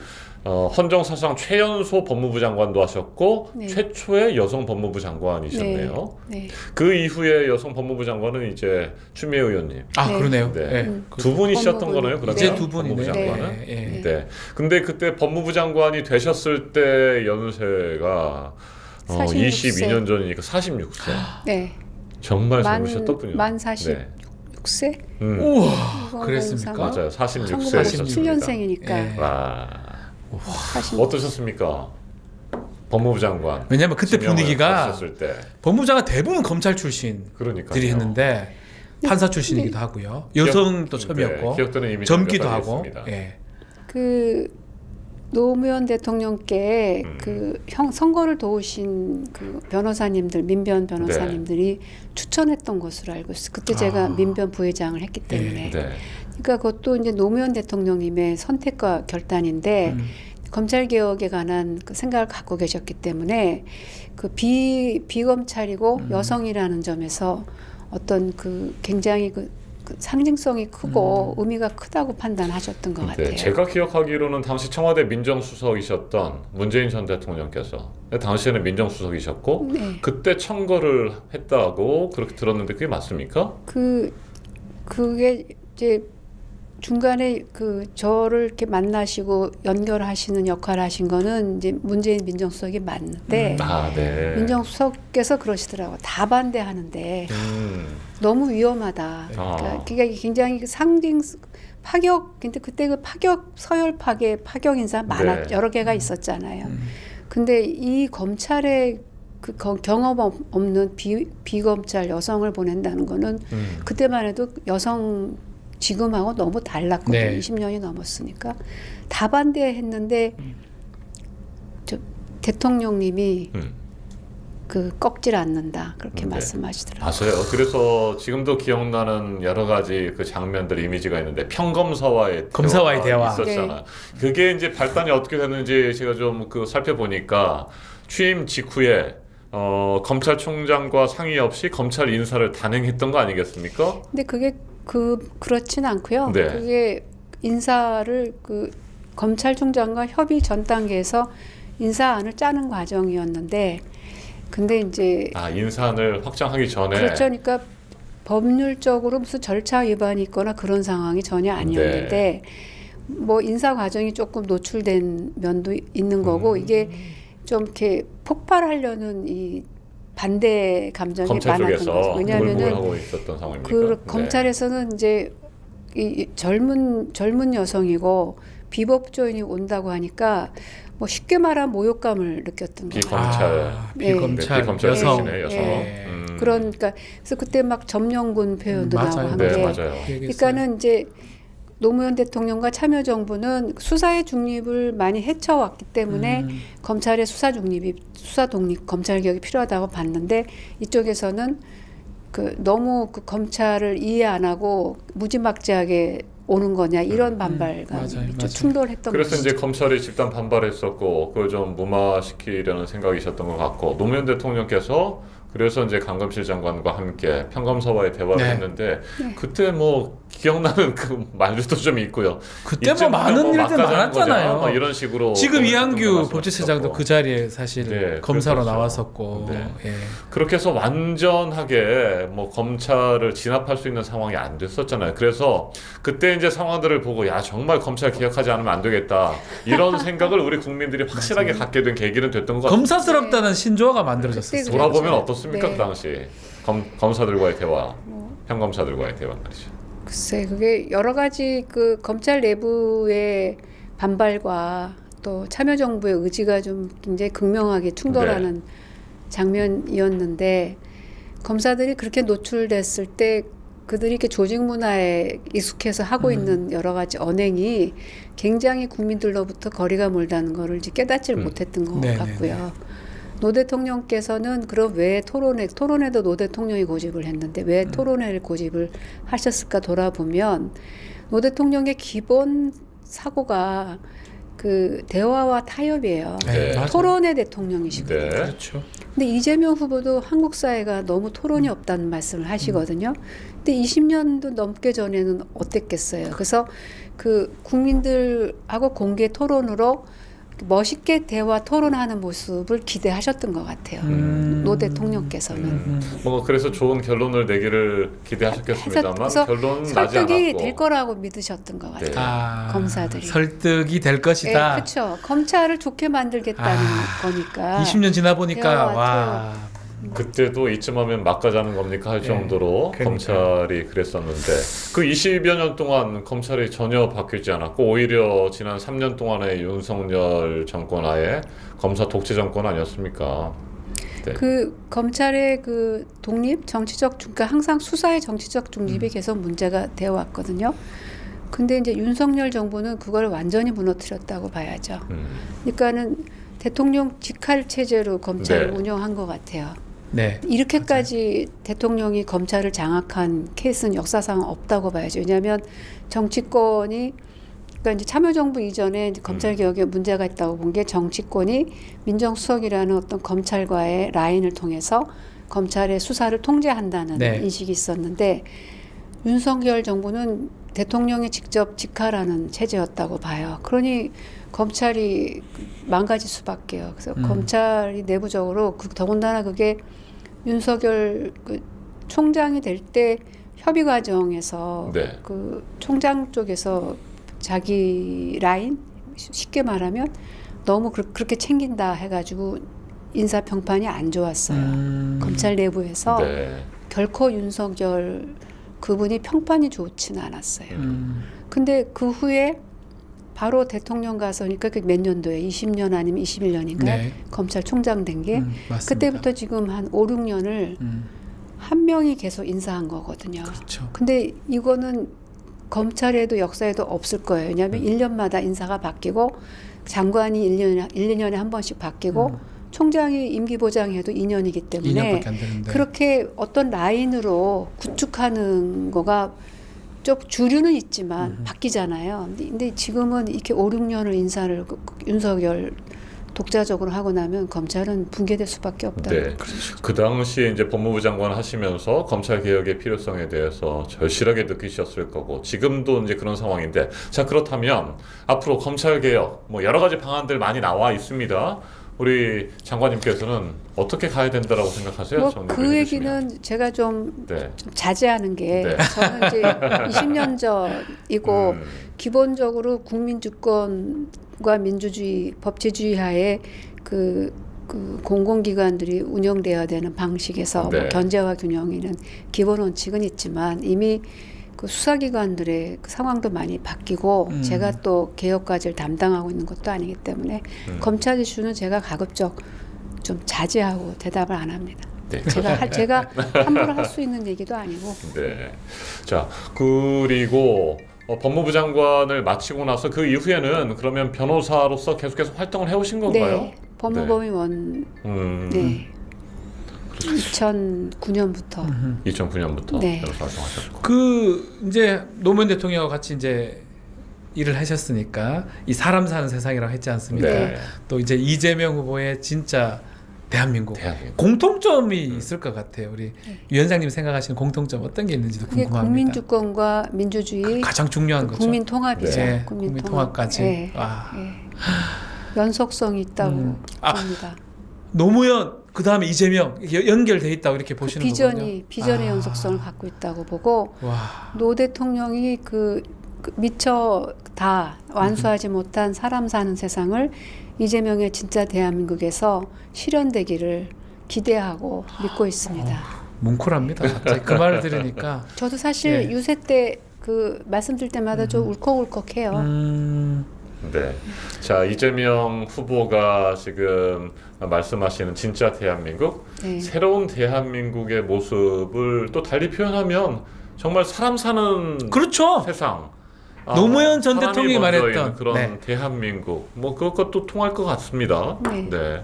헌정사상 최연소 법무부 장관도 하셨고 네. 최초의 여성 법무부 장관이셨네요. 네. 그 이후에 여성 법무부 장관은 이제 추미애 의원님. 아 네. 그러네요. 네. 네. 두 분이셨던 법무부. 거네요. 그러면 이제 두 분이네요. 법무부 장관은. 네. 네. 네. 근데 그때 법무부 장관이 되셨을 때 연세가 46세. 22년 전이니까 46세. 네. 정말 만 젊으셨더군요. 46세? 우와, 그랬습니까? 맞아요. 46세. 1987년생이니까. 네. 와. 46. 어떠셨습니까? 법무부 장관. 왜냐면 그때 지명을 분위기가 하셨을 때. 법무장관 대부분 검찰 출신들이 그러니까요. 했는데 판사 출신이기도 하고요. 여성도 처음이었고 네, 기억되는 이미 젊기도 몇 가지 하고. 있습니다. 예. 그 노무현 대통령께 그 선거를 도우신 그 변호사님들, 민변 변호사님들이 추천했던 것으로 알고 있어요. 그때 제가 민변 부회장을 했기 때문에. 네. 그러니까 그것도 이제 노무현 대통령님의 선택과 결단인데 검찰 개혁에 관한 그 생각을 갖고 계셨기 때문에 그 비검찰이고 여성이라는 점에서 어떤 그 굉장히 그 상징성이 크고 의미가 크다고 판단하셨던 것 같아요. 제가 기억하기로는 당시 청와대 민정수석이셨던 문재인 전 대통령께서 당시에는 민정수석이셨고 네. 그때 청거를 했다고 그렇게 들었는데 그게 맞습니까? 그게 이제 중간에 그 저를 이렇게 만나시고 연결하시는 역할을 하신 거는 이제 문재인 민정수석이 맞는데 네. 민정수석께서 그러시더라고. 다 반대하는데 너무 위험하다. 그러니까 그게 굉장히 그 상징 파격. 근데 그때 그 파격 서열 파격 인사 많았 네. 여러 개가 있었잖아요. 근데 이 검찰의 그 경험 없는 비검찰 여성을 보낸다는 거는 그때만 해도 여성 지금하고 너무 달랐거든요. 네. 20년이 넘었으니까 다 반대했는데 저 대통령님이 그 꺾질 않는다 그렇게 네. 말씀하시더라고요. 맞아요. 그래서 지금도 기억나는 여러 가지 그 장면들 이미지가 있는데 평검사와의 대화 있었잖아요. 네. 그게 이제 발단이 어떻게 됐는지 제가 좀 그 살펴보니까 취임 직후에 검찰총장과 상의 없이 검찰 인사를 단행했던 거 아니겠습니까? 근데 그게 그렇진 않고요. 네. 그게 인사를 그 검찰총장과 협의 전 단계에서 인사안을 짜는 과정이었는데, 근데 이제 인사안을 확정하기 전에 그렇죠. 그러니까 법률적으로 무슨 절차 위반이 있거나 그런 상황이 전혀 아니었는데 네. 뭐 인사 과정이 조금 노출된 면도 있는 거고 이게 좀 이렇게 폭발하려는 이 반대 감정이 검찰 많았던 쪽에서 거죠. 왜냐하면은 하고 있었던 상황입니까? 그 검찰에서는 이제 이 젊은 여성이고 비법조인이 온다고 하니까 뭐 쉽게 말하면 모욕감을 느꼈던 거예요. 비검찰 비검찰 비검찰 여성. 출신의 여성. 예. 그러니까 그래서 그때 막 점령군 표현도 맞아요. 나오고 한 네, 게 맞아요. 그러니까는 이제 노무현 대통령과 참여정부는 수사의 중립을 많이 해쳐왔기 때문에 검찰의 수사 독립, 검찰 개혁이 필요하다고 봤는데 이쪽에서는 그 너무 그 검찰을 이해 안 하고 무지막지하게 오는 거냐 이런 반발과 맞아요. 충돌했던 그래서 것이죠. 이제 검찰이 집단 반발했었고 그걸 좀 무마시키려는 생각이셨던 것 같고 노무현 대통령께서 그래서 이제 강금실 장관과 함께 평검사와의 대화를 네. 했는데 그때 뭐 기억나는 그 말들도 좀 있고요. 그때 뭐 많은 일들 많았잖아요. 뭐 이런 식으로 지금 이한규 말씀하셨고. 법제처장도 그 자리에 사실 네, 검사로 그랬었죠. 나왔었고 네. 예. 그렇게 해서 완전하게 뭐 검찰을 진압할 수 있는 상황이 안 됐었잖아요. 그래서 그때 이제 상황들을 보고 야 정말 검찰 개혁하지 않으면 안 되겠다 이런 생각을 우리 국민들이 확실하게 갖게 된 계기는 됐던 것 같아요. 검사스럽다는 신조어가 만들어졌어요. 그때 돌아보면 그랬죠. 어떻습니까 네. 그 당시 검사들과의 대화, 평검사들과의 대화 말이죠. 글쎄 그게 여러 가지 그 검찰 내부의 반발과 또 참여정부의 의지가 좀 굉장히 극명하게 충돌하는 장면이었는데 검사들이 그렇게 노출됐을 때 그들이 이렇게 조직 문화에 익숙해서 하고 있는 여러 가지 언행이 굉장히 국민들로부터 거리가 멀다는 거를 이제 깨닫지를 못했던 것 네네네. 같고요. 노 대통령께서는 그럼 왜 토론회도 노 대통령이 고집을 했는데 왜 토론회를 고집을 하셨을까 돌아보면 노 대통령의 기본 사고가 그 대화와 타협이에요. 네. 맞아요. 토론회 대통령이시거든요. 네. 그렇죠. 근데 이재명 후보도 한국 사회가 너무 토론이 없다는 말씀을 하시거든요. 근데 20년도 넘게 전에는 어땠겠어요. 그래서 그 국민들하고 공개 토론으로 멋있게 대화 토론하는 모습을 기대하셨던 것 같아요. 노 대통령께서는. 뭐 그래서 좋은 결론을 내기를 기대하셨겠습니다만 그래서 결론은 나지 설득이 않았고 될 거라고 믿으셨던 것 같아요. 네. 검사들이. 설득이 될 것이다. 그렇죠. 검찰을 좋게 만들겠다는 거니까. 20년 지나 보니까 대화와 와. 그때도 이쯤하면 막가자는 겁니까 할 네. 정도로 그러니까요. 검찰이 그랬었는데 그 20여 년 동안 검찰이 전혀 바뀌지 않았고 오히려 지난 3년 동안의 윤석열 정권 하에 검사 독재 정권 아니었습니까? 네. 그 검찰의 그 독립 정치적 그러니까 항상 수사의 정치적 중립이 계속 문제가 되어 왔거든요. 근데 이제 윤석열 정부는 그걸 완전히 무너뜨렸다고 봐야죠. 그러니까는 대통령 직할 체제로 검찰을 네. 운영한 것 같아요. 네. 이렇게까지 대통령이 검찰을 장악한 케이스는 역사상 없다고 봐야죠. 왜냐하면 정치권이 그러니까 이제 참여정부 이전에 이제 검찰 개혁에 문제가 있다고 본 게 정치권이 민정수석이라는 어떤 검찰과의 라인을 통해서 검찰의 수사를 통제한다는 네. 인식이 있었는데 윤석열 정부는 대통령이 직접 직할하는 체제였다고 봐요. 그러니 검찰이 망가질 수밖에요. 그래서 검찰이 내부적으로 더군다나 그게 윤석열 그 총장이 될 때 협의 과정에서 네. 그 총장 쪽에서 자기 라인 쉽게 말하면 너무 그렇게 챙긴다 해가지고 인사 평판이 안 좋았어요. 검찰 내부에서 네. 결코 윤석열 그분이 평판이 좋지는 않았어요. 근데 그 후에 바로 대통령 가서니까 그 몇 년도에 20년 아니면 21년인가 네. 검찰총장 된 게 맞습니다. 그때부터 지금 한 5, 6년을 한 명이 계속 인사한 거거든요. 그렇죠. 근데 이거는 검찰에도 역사에도 없을 거예요. 왜냐하면 1년마다 인사가 바뀌고 장관이 1, 2년에 한 번씩 바뀌고 총장이 임기 보장해도 2년이기 때문에 2년밖에 안 되는데. 그렇게 어떤 라인으로 구축하는 거가 좀 주류는 있지만 바뀌잖아요. 근데 지금은 이렇게 5, 6년을 인사를 윤석열 독자적으로 하고 나면 검찰은 붕괴될 수밖에 없다. 네. 그 당시에 이제 법무부 장관 하시면서 검찰 개혁의 필요성에 대해서 절실하게 느끼셨을 거고 지금도 이제 그런 상황인데 자 그렇다면 앞으로 검찰 개혁 뭐 여러 가지 방안들 많이 나와 있습니다. 우리 장관님께서는 어떻게 가야 된다라고 생각하세요? 뭐 정리를 그 해주시면. 얘기는 제가 좀 네. 자제하는 게 네. 저는 이제 20년 전이고 음. 기본적으로 국민주권과 민주주의, 법치주의 하에 그 공공기관들이 운영되어야 되는 방식에서 네. 뭐 견제와 균형에는 기본 원칙은 있지만 이미 그 수사기관들의 그 상황도 많이 바뀌고 제가 또 개혁 과제를 담당하고 있는 것도 아니기 때문에 검찰 이슈는 제가 가급적 좀 자제하고 대답을 안 합니다. 네. 제가 함부로 할 수 있는 얘기도 아니고. 네. 자 그리고 법무부 장관을 마치고 나서 그 이후에는 그러면 변호사로서 계속해서 활동을 해오신 건가요? 네, 법무법인원 네. 2009년부터 2009년부터 네. 변호사 활동하셨고. 그 이제 노무현 대통령과 같이 이제 일을 하셨으니까 이 사람 사는 세상이라고 했지 않습니까? 네. 또 이제 이재명 후보의 진짜 대한민국. 대한민국. 공통점이 있을 것 같아요. 우리 위원장님 생각하시는 공통점 어떤 게 있는지도 그게 궁금합니다. 국민주권과 민주주의, 가장 중요한 거죠. 국민 통합이죠. 네. 국민 국민 통합. 통합까지. 네. 와. 네. 연속성이 있다고 봅니다. 노무현 그 다음에 이재명 연결돼 있다고 이렇게 보시는 거군요. 비전의 연속성을 갖고 있다고 보고 와. 노 대통령이 그 미처 다 완수하지 못한 사람 사는 세상을 이재명의 진짜 대한민국에서 실현되기를 기대하고 믿고 있습니다. 뭉클합니다. 갑자기 그 말을 들으니까. 저도 사실 예. 유세 때 그 말씀드릴 때마다 좀 울컥울컥해요. 네. 자, 이재명 후보가 지금 말씀하시는 진짜 대한민국, 네. 새로운 대한민국의 모습을 또 달리 표현하면 정말 사람 사는 그렇죠. 세상. 노무현 전 사람이 대통령이 먼저인 말했던 그런 네. 대한민국. 뭐 그것도 통할 것 같습니다. 네. 네.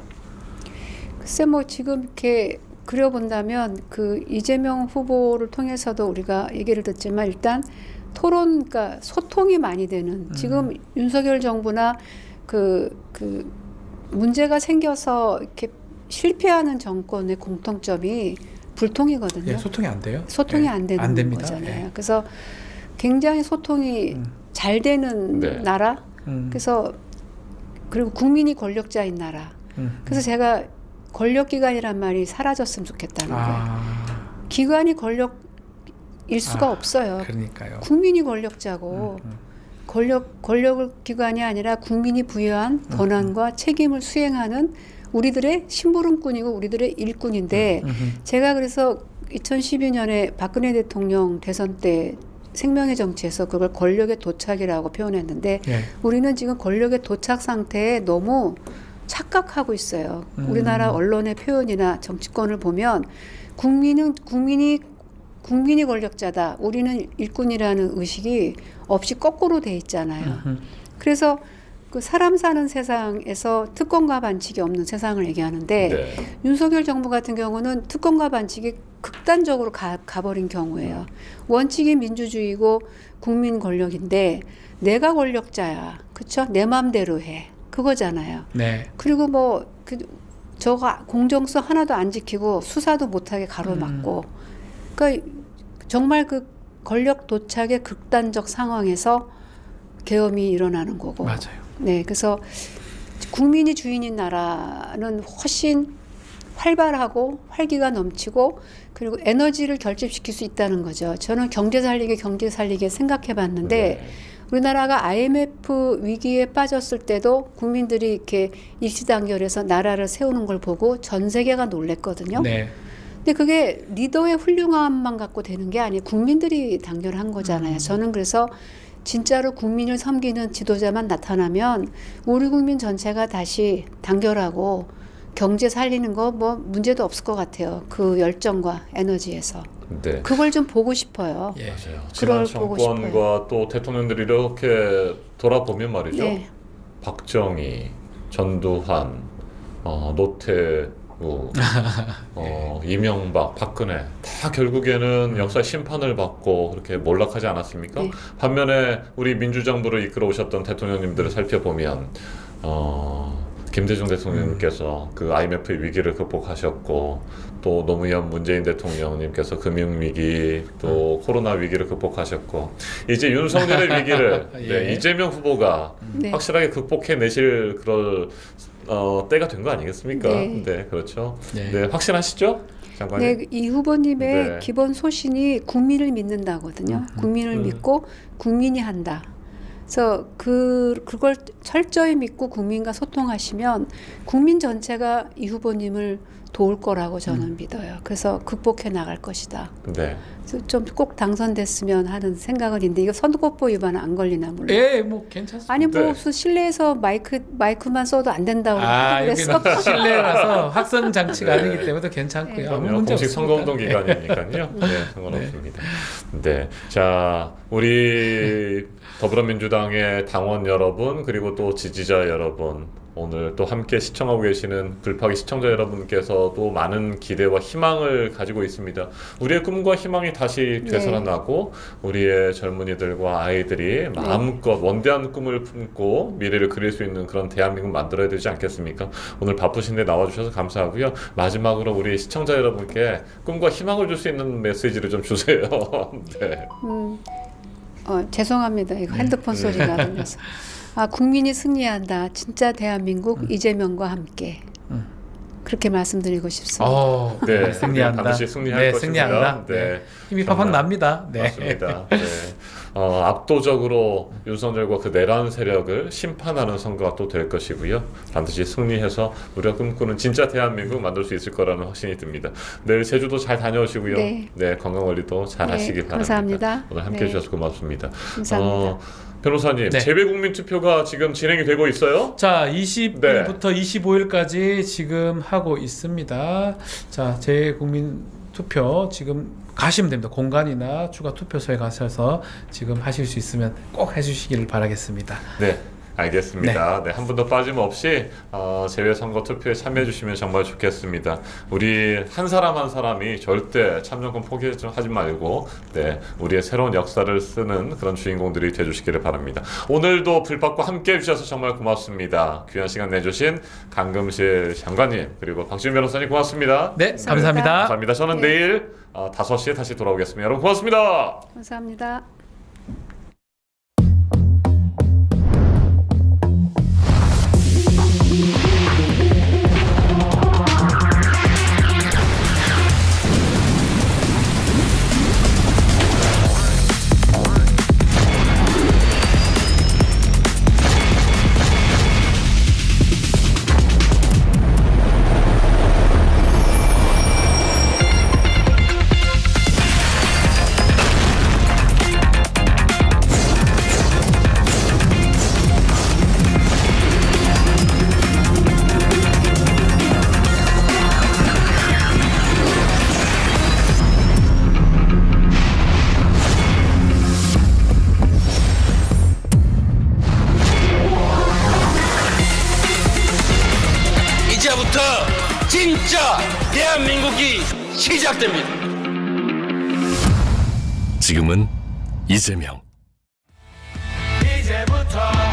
글쎄 뭐 지금 이렇게 그려본다면 그 이재명 후보를 통해서도 우리가 얘기를 듣지만 일단 토론, 그러니까 소통이 많이 되는 지금 윤석열 정부나 그 문제가 생겨서 이렇게 실패하는 정권의 공통점이 불통이거든요. 예, 소통이 안 돼요. 소통이 예, 안 되는 안 됩니다. 거잖아요. 예. 그래서 굉장히 소통이 잘 되는 네. 나라. 그래서 그리고 국민이 권력자인 나라. 그래서 제가 권력기관이란 말이 사라졌으면 좋겠다는 거예요. 기관이 권력일 수가 없어요. 그러니까요. 국민이 권력자고 권력을 기관이 아니라 국민이 부여한 권한과 책임을 수행하는 우리들의 심부름꾼이고 우리들의 일꾼인데 제가 그래서 2012년에 박근혜 대통령 대선 때 생명의 정치에서 그걸 권력의 도착이라고 표현했는데 예. 우리는 지금 권력의 도착 상태에 너무 착각하고 있어요. 우리나라 언론의 표현이나 정치권을 보면 국민이 권력자다. 우리는 일꾼이라는 의식이 없이 거꾸로 돼 있잖아요. 그래서 그 사람 사는 세상에서 특권과 반칙이 없는 세상을 얘기하는데 네. 윤석열 정부 같은 경우는 특권과 반칙이 극단적으로 가버린 경우예요. 원칙이 민주주의고 국민 권력인데 내가 권력자야. 그렇죠? 내 맘대로 해. 그거잖아요. 네. 그리고 뭐 저거 공정성 하나도 안 지키고 수사도 못하게 가로막고 그러니까 정말 그 권력 도착의 극단적 상황에서 계엄이 일어나는 거고. 맞아요. 네, 그래서 국민이 주인인 나라는 훨씬 활발하고 활기가 넘치고 그리고 에너지를 결집시킬 수 있다는 거죠. 저는 경제 살리게 생각해 봤는데 우리나라가 IMF 위기에 빠졌을 때도 국민들이 이렇게 일시단결해서 나라를 세우는 걸 보고 전 세계가 놀랬거든요. 네. 근데 그게 리더의 훌륭함만 갖고 되는 게 아니에요. 국민들이 단결한 거잖아요. 저는 그래서 진짜로 국민을 섬기는 지도자만 나타나면 우리 국민 전체가 다시 단결하고 경제 살리는 거 뭐 문제도 없을 것 같아요. 그 열정과 에너지에서. 네. 그걸 좀 보고 싶어요. 예. 맞아요. 그걸 지난 보고 정권과 또 대통령들이 이렇게 돌아보면 말이죠. 네. 박정희, 전두환, 노태우, 이명박, 박근혜 다 결국에는 역사 심판을 받고 그렇게 몰락하지 않았습니까? 네. 반면에 우리 민주정부를 이끌어 오셨던 대통령님들을 살펴보면 김대중 대통령님께서 그 IMF 위기를 극복하셨고 또 노무현 문재인 대통령님께서 금융위기 또 코로나 위기를 극복하셨고 이제 윤석열의 위기를 예. 이재명 후보가 네. 확실하게 극복해내실 그럴 때가 된 거 아니겠습니까? 네. 네, 그렇죠. 네. 네, 확실하시죠? 장관님? 네, 이 후보님의 네. 기본 소신이 국민을 믿는다거든요. 국민을 믿고 국민이 한다. 그래서 그걸 철저히 믿고 국민과 소통하시면 국민 전체가 이 후보님을 도울 거라고 저는 믿어요. 그래서 극복해 나갈 것이다. 네. 좀 꼭 당선됐으면 하는 생각은 있는데 이거 선거법 위반 안 걸리나 몰라요. 예, 뭐 괜찮습니다. 아니 뭐 네. 무슨 실내에서 마이크만 써도 안 된다고 그랬어. 여기는 실내라서 확성 장치가 네. 아니기 때문에 괜찮고요. 아무 그럼요. 문제 공식 없습니다. 선거운동 기간이니까요. 네, 상관없습니다. 네, 자 우리 더불어민주당의 당원 여러분 그리고 또 지지자 여러분 오늘 또 함께 시청하고 계시는 불파기 시청자 여러분께서도 많은 기대와 희망을 가지고 있습니다. 우리의 꿈과 희망이 다시 되살아나고 우리의 젊은이들과 아이들이 마음껏 원대한 꿈을 품고 미래를 그릴 수 있는 그런 대한민국 만들어야 되지 않겠습니까? 오늘 바쁘신데 나와주셔서 감사하고요. 마지막으로 우리 시청자 여러분께 꿈과 희망을 줄 수 있는 메시지를 좀 주세요. 네. 죄송합니다. 이거 핸드폰 소리가 들려서. 국민이 승리한다. 진짜 대한민국 이재명과 함께. 그렇게 말씀드리고 싶습니다. 네, 승리한다. 반드시 승리할 네, 것입니다. 승리한다. 네, 힘이 팍팍 정말 납니다. 네. 맞습니다. 네. 압도적으로 윤석열과 그 내란 세력을 심판하는 선거가 또 될 것이고요. 반드시 승리해서 우리가 꿈꾸는 진짜 대한민국 만들 수 있을 거라는 확신이 듭니다. 내일 제주도 잘 다녀오시고요. 네. 건강 관리도 잘 하시기 바랍니다. 감사합니다. 오늘 함께 해주셔서 고맙습니다. 감사합니다. 변호사님, 네. 재외국민 투표가 지금 진행이 되고 있어요? 자, 20일부터 25일까지 지금 하고 있습니다. 자, 재국민 투표 지금 가시면 됩니다. 공간이나 추가 투표소에 가셔서 지금 하실 수 있으면 꼭 해주시기를 바라겠습니다. 네. 알겠습니다. 네, 한 분도 빠짐없이 재외선거 투표에 참여해 주시면 정말 좋겠습니다. 우리 한 사람 한 사람이 절대 참정권 포기하지 말고 우리의 새로운 역사를 쓰는 그런 주인공들이 되주시기를 바랍니다. 오늘도 불박과 함께 해주셔서 정말 고맙습니다. 귀한 시간 내주신 강금실 장관님 그리고 박지훈 변호사님 고맙습니다. 네, 감사합니다. 감사합니다. 저는 내일 5시에 다시 돌아오겠습니다. 여러분 고맙습니다. 감사합니다. 이제부터 진짜 대한민국이 시작됩니다. 지금은 이재명 이제부터